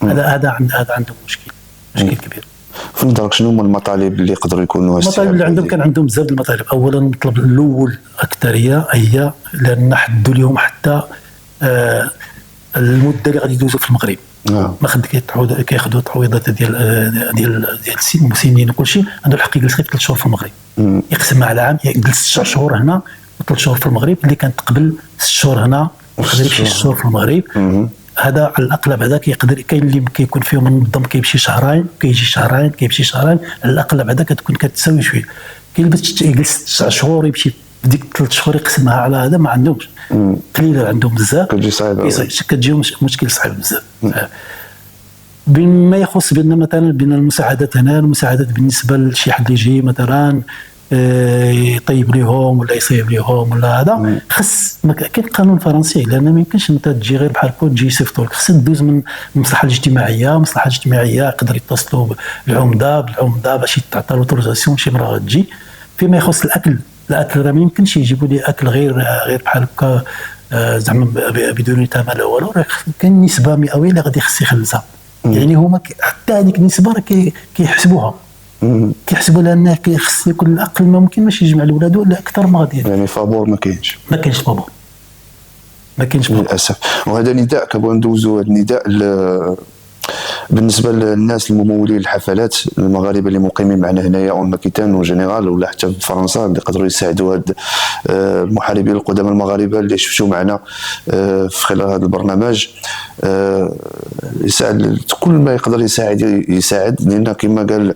هذا عندهم مشكل كبير. في نظرك شنو هما المطالب اللي يقدروا يكونوا المطالب اللي عندهم؟ كان عندهم بزاف المطالب. اولا المطلب الاول اكثريه هي لان حدوا لهم حتى المده اللي غادي يدوزوا في المغرب. ما كياخذوا تعويضات ديال المسنين وكل شيء، عنده الحق يجلس غير 3 شهور في المغرب، يقسمها على عام، يجلس 6 شهور هنا و3 شهور في المغرب. اللي كانت قبل 6 شهور هنا ويقدر يمشي 6 شهور في المغرب. هذا على الاقل بعدا كيقدر، كاين اللي كيكون فيهم منظم كيمشي شهرين، كيجي شهرين، كيمشي شهرين، على الاقل بعدا كتكون كتساوي شويه. كاين اللي يجلس 9 شهور يمشي ديك 3 شهور يقسمها على هذا، ما عندهمش، قليله عندهم بزاف، كتجي صعيبه، كتجيهم مشكل صعيب بزاف. بما يخص بان مثلا بين المساعدات هنا، المساعدات بالنسبه لشي حد اللي يجي مثلا يطيب لهم ولا يصيب لهم ولا هذا، خص كاين قانون فرنسي، لان ما يمكنش انت تجي غير بحال هكا تجي يصيفطوا لك، خص تدوز من المصلحه الاجتماعيه. المصلحه الاجتماعيه يقدر يتصلوا بالعمده باش يتعطى لوتوريزاسيون شي مره غتجي. فيما يخص الاكل راه ما يمكنش يجيبوا لي اكل غير بحال هكا زعما بدون ثمن ولا والو، راه كاين نسبه مئويه اللي غادي خص يخلصها. يعني هما حتى هذيك النسبه راه كيحسبوها، لان خص ياكل الاقل ما ممكن، باش يجمع لولادو ولا اكثر ما غادي، يعني فابور ما كاينش فابور للاسف. وهذا نداء كنبغيو ندوزو، هذا النداء بالنسبه للناس الممولين للحفلات، المغاربه اللي مقيمين معنا هنايا اون ماكيتان وجينيرال ولا حتى في فرنسا، اللي يقدروا يساعدوا هاد المحاربين القدامى المغاربه اللي شفتوا معنا في خلال هذا البرنامج. يساعد كل ما يقدر يساعد، لان كما قال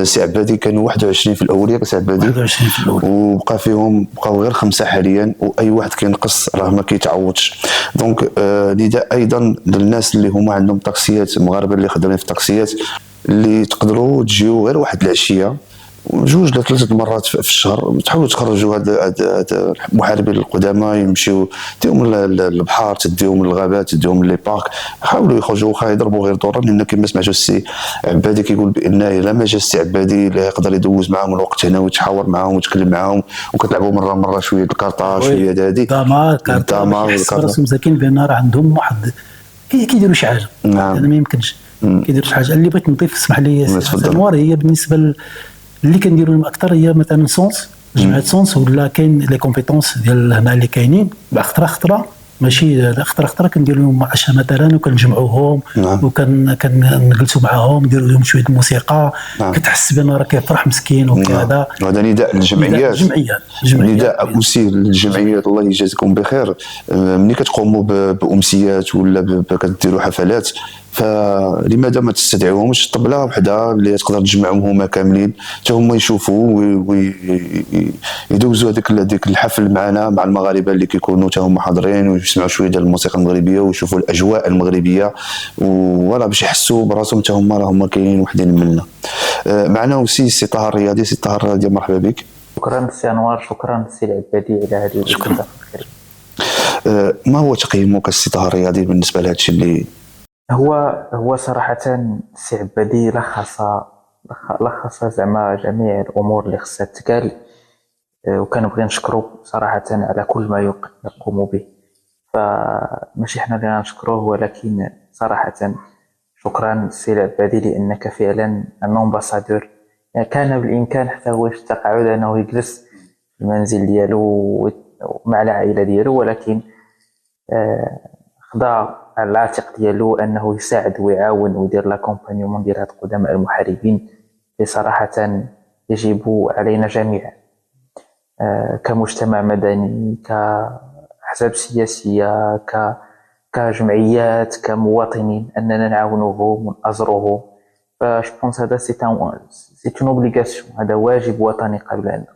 سي عبادي كانوا 21 في الاوليه، سي عبادي 21 في الاوليه، بقاو غير 5 حاليا، واي واحد كينقص راه ما كيتعوضش. دونك نداء ايضا للناس اللي هما عندهم طاكسيات، المغاربه اللي خدامين في الطاكسيات، اللي تقدروا تجيو غير واحد العشيه 2 ل 3 مرات في الشهر، تحاولوا تخرجوا هاد المحاربين القدامى، يمشيو تديهم للبحر، تديهم للغابات، تديهم لي بارك، حاولوا يخرجوا واخا يضربوا غير دورا، لان كما سمعتوا السي عبادي كيقول بان الا ما جا السي عبادي اللي يقدر يدوز معاهم الوقت هنا ويتحاور معاهم ويتكلم معاهم، وكتلعبوا مره شويه الكارطه شويه هادي دامار راسهم مساكين بان راه عندهم واحد كيديروا شي حاجه. نعم. ما يمكنش كيديروا شي حاجه. اللي بغيت نضيف اسمح لي انوار، هي بالنسبه اللي كنديروا لهم اكثر هي مثلا سونس، جمعيه سونس، ولا كاين لي كومبيتونس ديال هنا اللي كاينين خطره ماشي خطره كندير لهم عشاء مثلا، وكنجمعوهم وكنجلسوا معاهم، نديروا لهم شويه الموسيقى. كتحس بان راه كيفرح مسكين وكذا. وهذا نداء للجمعيات، نداء اوسي للجمعيات، الله يجازيكم بخير. ملي كتقوموا بامسيات ولا كديروا حفلات، فلماذا ما تستدعوهمش طبله وحده اللي تقدر تجمعهم هما كاملين، حتى هما يشوفوا ويدوزوا هذيك الحفل معنا مع المغاربه اللي كيكونوا حتى هما حاضرين، ويسمعوا شويه ديال الموسيقى المغربيه ويشوفوا الاجواء المغربيه، ولا باش يحسوا براسهم حتى هما راهم كاينين وحدين منا. معنا وسي السي طاهر الرياضي. سي طاهر الرياضي مرحبا بك. شكرا سي انوار، شكرا سي العبادي على هذه شكرا. ما هو تقييمك السي طاهر الرياضي بالنسبه لهذا الشيء اللي هو صراحة السي عبادي لخص زعما جميع الأمور اللي خصها تقال، وكنبغي نشكرو صراحة على كل ما يقوم به. فماشي حنا اللي غنشكروه، ولكن صراحة شكرا السي العبادي، لأنك فعلا ان امباسادور يعني كان بالامكان حتى هو في التقاعد انه يجلس في المنزل ديالو مع العائله ديالو، ولكن خدا على العاتق ديالو انه يساعد ويعاون ويدير لاكومبانيومون ديال هاد القدماء المحاربين اللي صراحه يجب علينا جميعا كمجتمع مدني، كأحزاب سياسيه، كجمعيات، كمواطنين، اننا نعاونوهم ونأزروهم. فاش بونس هذا سي اون اوبليغاسيون، هذا واجب وطني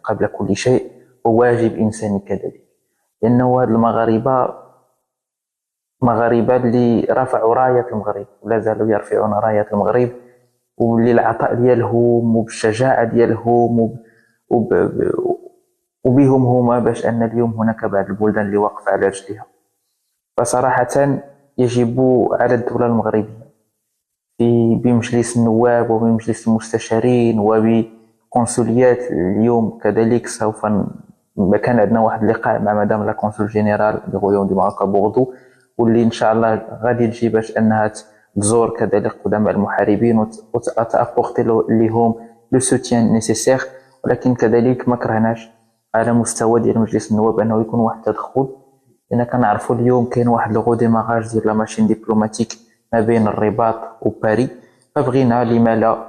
قبل كل شيء، وواجب انساني كذلك، لانه هاد المغاربه اللي رفعوا رايه المغرب ولا زالوا يرفعون رايه المغرب، واللي العطاء ديالهم وبالشجاعه ديالهم وبهم هما باش ان اليوم هناك بعض البلدان اللي واقفه على رجليها. فصراحه يجب على الدوله المغربيه بمجلس النواب وبمجلس المستشارين وبقنصليات، اليوم كذلك سوف كان عندنا واحد اللقاء مع مدام لا كونسول جينيرال بغيون دي ماروكا بوردو، واللي ان شاء الله غادي تجي باش انها تزور كذلك قدماء المحاربين وتابورتي لهم لو سوتيان نيسيسير. ولكن كذلك ما كرهناش على مستوى ديال مجلس النواب انه يكون واحد التدخل، لان كنعرفوا اليوم كاين واحد لو ديماراج ديال لا ماشين دبلوماتيك ما بين الرباط وباريس، فبغينا لما لا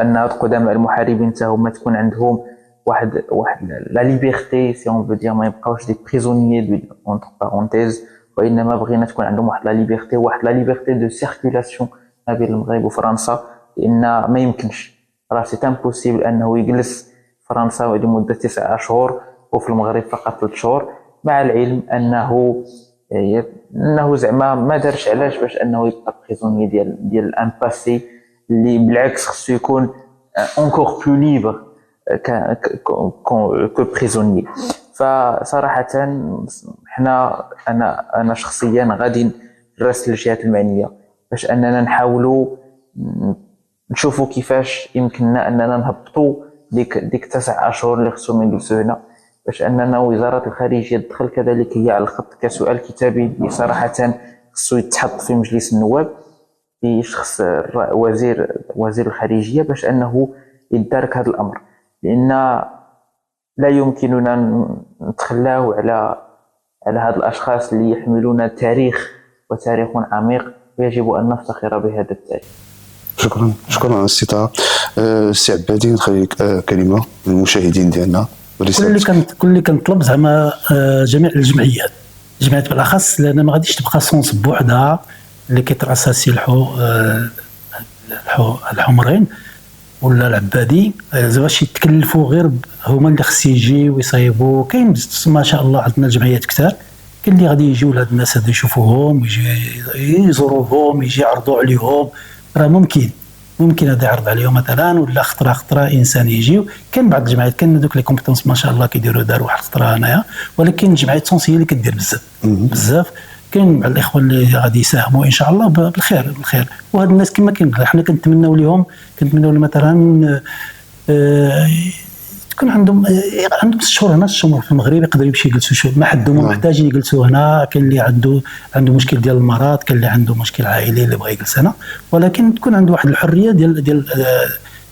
ان القدماء المحاربين حتى هما تكون عندهم واحد لا ليبرتي سي اون فو دير، ما يبقاوش دي بريزونيي اونتر بارونتيز، وانما بغينا تكون عندهم واحد لا ليبرتي دو سيركولاسيون ما بين المغرب وفرنسا، لان ما يمكنش، راه سي امبوسيبل انه يجلس فرنسا لمده 9 أشهر وفي المغرب فقط 3 شهور، مع العلم انه زعما ما دارش علاش باش انه يبقى بريزونيي ديال ان باسي اللي بالعكس خصو يكون encore plus libre que prisonnier. فصراحة حنا أنا شخصيا غادي نراسل الجهات المعنية باش أننا نحاولوا نشوفوا كيفاش يمكننا أننا نهبطوا ديك 9 أشهر اللي خصهم يجلسوا هنا، باش أننا وزارة الخارجية تدخل كذلك هي على الخط كسؤال كتابي اللي صراحة خصو يتحط في مجلس النواب في شخص وزير الخارجية باش أنه يدارك هذا الأمر، لأن لا يمكننا نتخلاو على هاد الأشخاص اللي يحملون تاريخ وتاريخ عميق، ويجب أن نفتخر بهذا التاريخ. شكرا على الاستطاعة. السي عبادي نخليك كلمة للمشاهدين ديالنا. كل اللي كنطلب زعما جميع الجمعيات بالاخص، لان ما غاديش تبقى صونس بوحدها اللي كيتراسها السلحو الحمرين ولا العبادي باش يتكلفوا غير هما اللي خص يجيو ويصايبوا. كاين ما شاء الله عندنا الجمعيات كثار، كاين اللي غادي يجيو لهاد الناس هادو يشوفوهم، يجي يزوروهم، يجي يعرضوا عليهم، راه ممكن هذا يعرض عليهم مثلا، ولا خطره انسان يجيو. كاين بعض الجمعيات كاين دوك لي كومبيتونس ما شاء الله كيديروا واحد الخطره هنايا، ولكن الجمعيات سونسيه اللي كدير بزاف. كاين بعض الاخوه اللي غادي يساهموا ان شاء الله بالخير. وهاد الناس كما حنا كنتمناو لهم مثلا تكون عندهم 6 شهور هنا، 6 شهور في المغرب يقدروا يمشي يجلسوا شهور، ما حدهم محتاجين يجلسوا هنا. كاين اللي عنده مشكل ديال المرض، كاين اللي عنده مشكل عائلي اللي بغى يجلس هنا، ولكن تكون عنده واحد الحريه ديال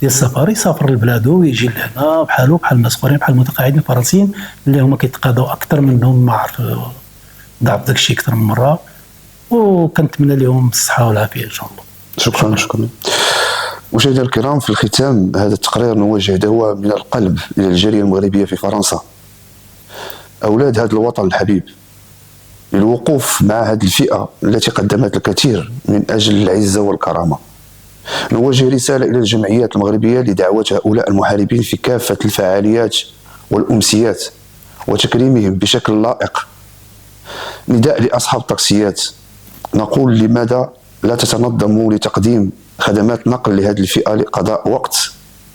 السفر، يسافر لبلادو ويجي لهنا بحال الناس اخرين، بحال المتقاعدين الفرنسيين اللي هما كيتقاضوا اكثر منهم، ما عرف ضعف داك الشيء اكثر من مره. وكنتمنى لهم الصحه والعافيه ان شاء الله. شكرا. مشاهدينا الكرام، في الختام هذا التقرير نوجه دعوة من القلب إلى الجالية المغربية في فرنسا، أولاد هذا الوطن الحبيب، للوقوف مع هذه الفئة التي قدمت الكثير من أجل العزة والكرامة. نوجه رسالة إلى الجمعيات المغربية لدعوة هؤلاء المحاربين في كافة الفعاليات والأمسيات وتكريمهم بشكل لائق. نداء لأصحاب التاكسيات، نقول لماذا لا تتنظموا لتقديم خدمات نقل لهذه الفئة لقضاء وقت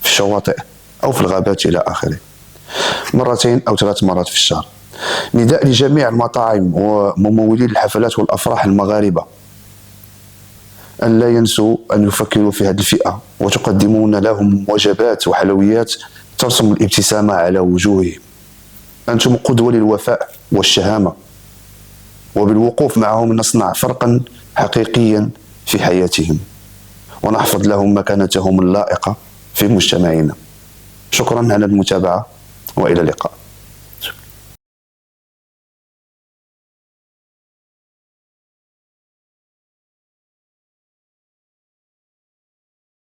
في الشواطئ أو في الغابات إلى آخره، 2 أو 3 مرات في الشهر. نداء لجميع المطاعم وممولين الحفلات والأفراح المغاربة أن لا ينسوا أن يفكروا في هذه الفئة وتقدمون لهم وجبات وحلويات ترسم الابتسامة على وجوههم. أنتم قدوة للوفاء والشهامة، وبالوقوف معهم نصنع فرقا حقيقيا في حياتهم ونحفظ لهم مكانتهم اللائقة في مجتمعنا. شكرا على المتابعة وإلى اللقاء.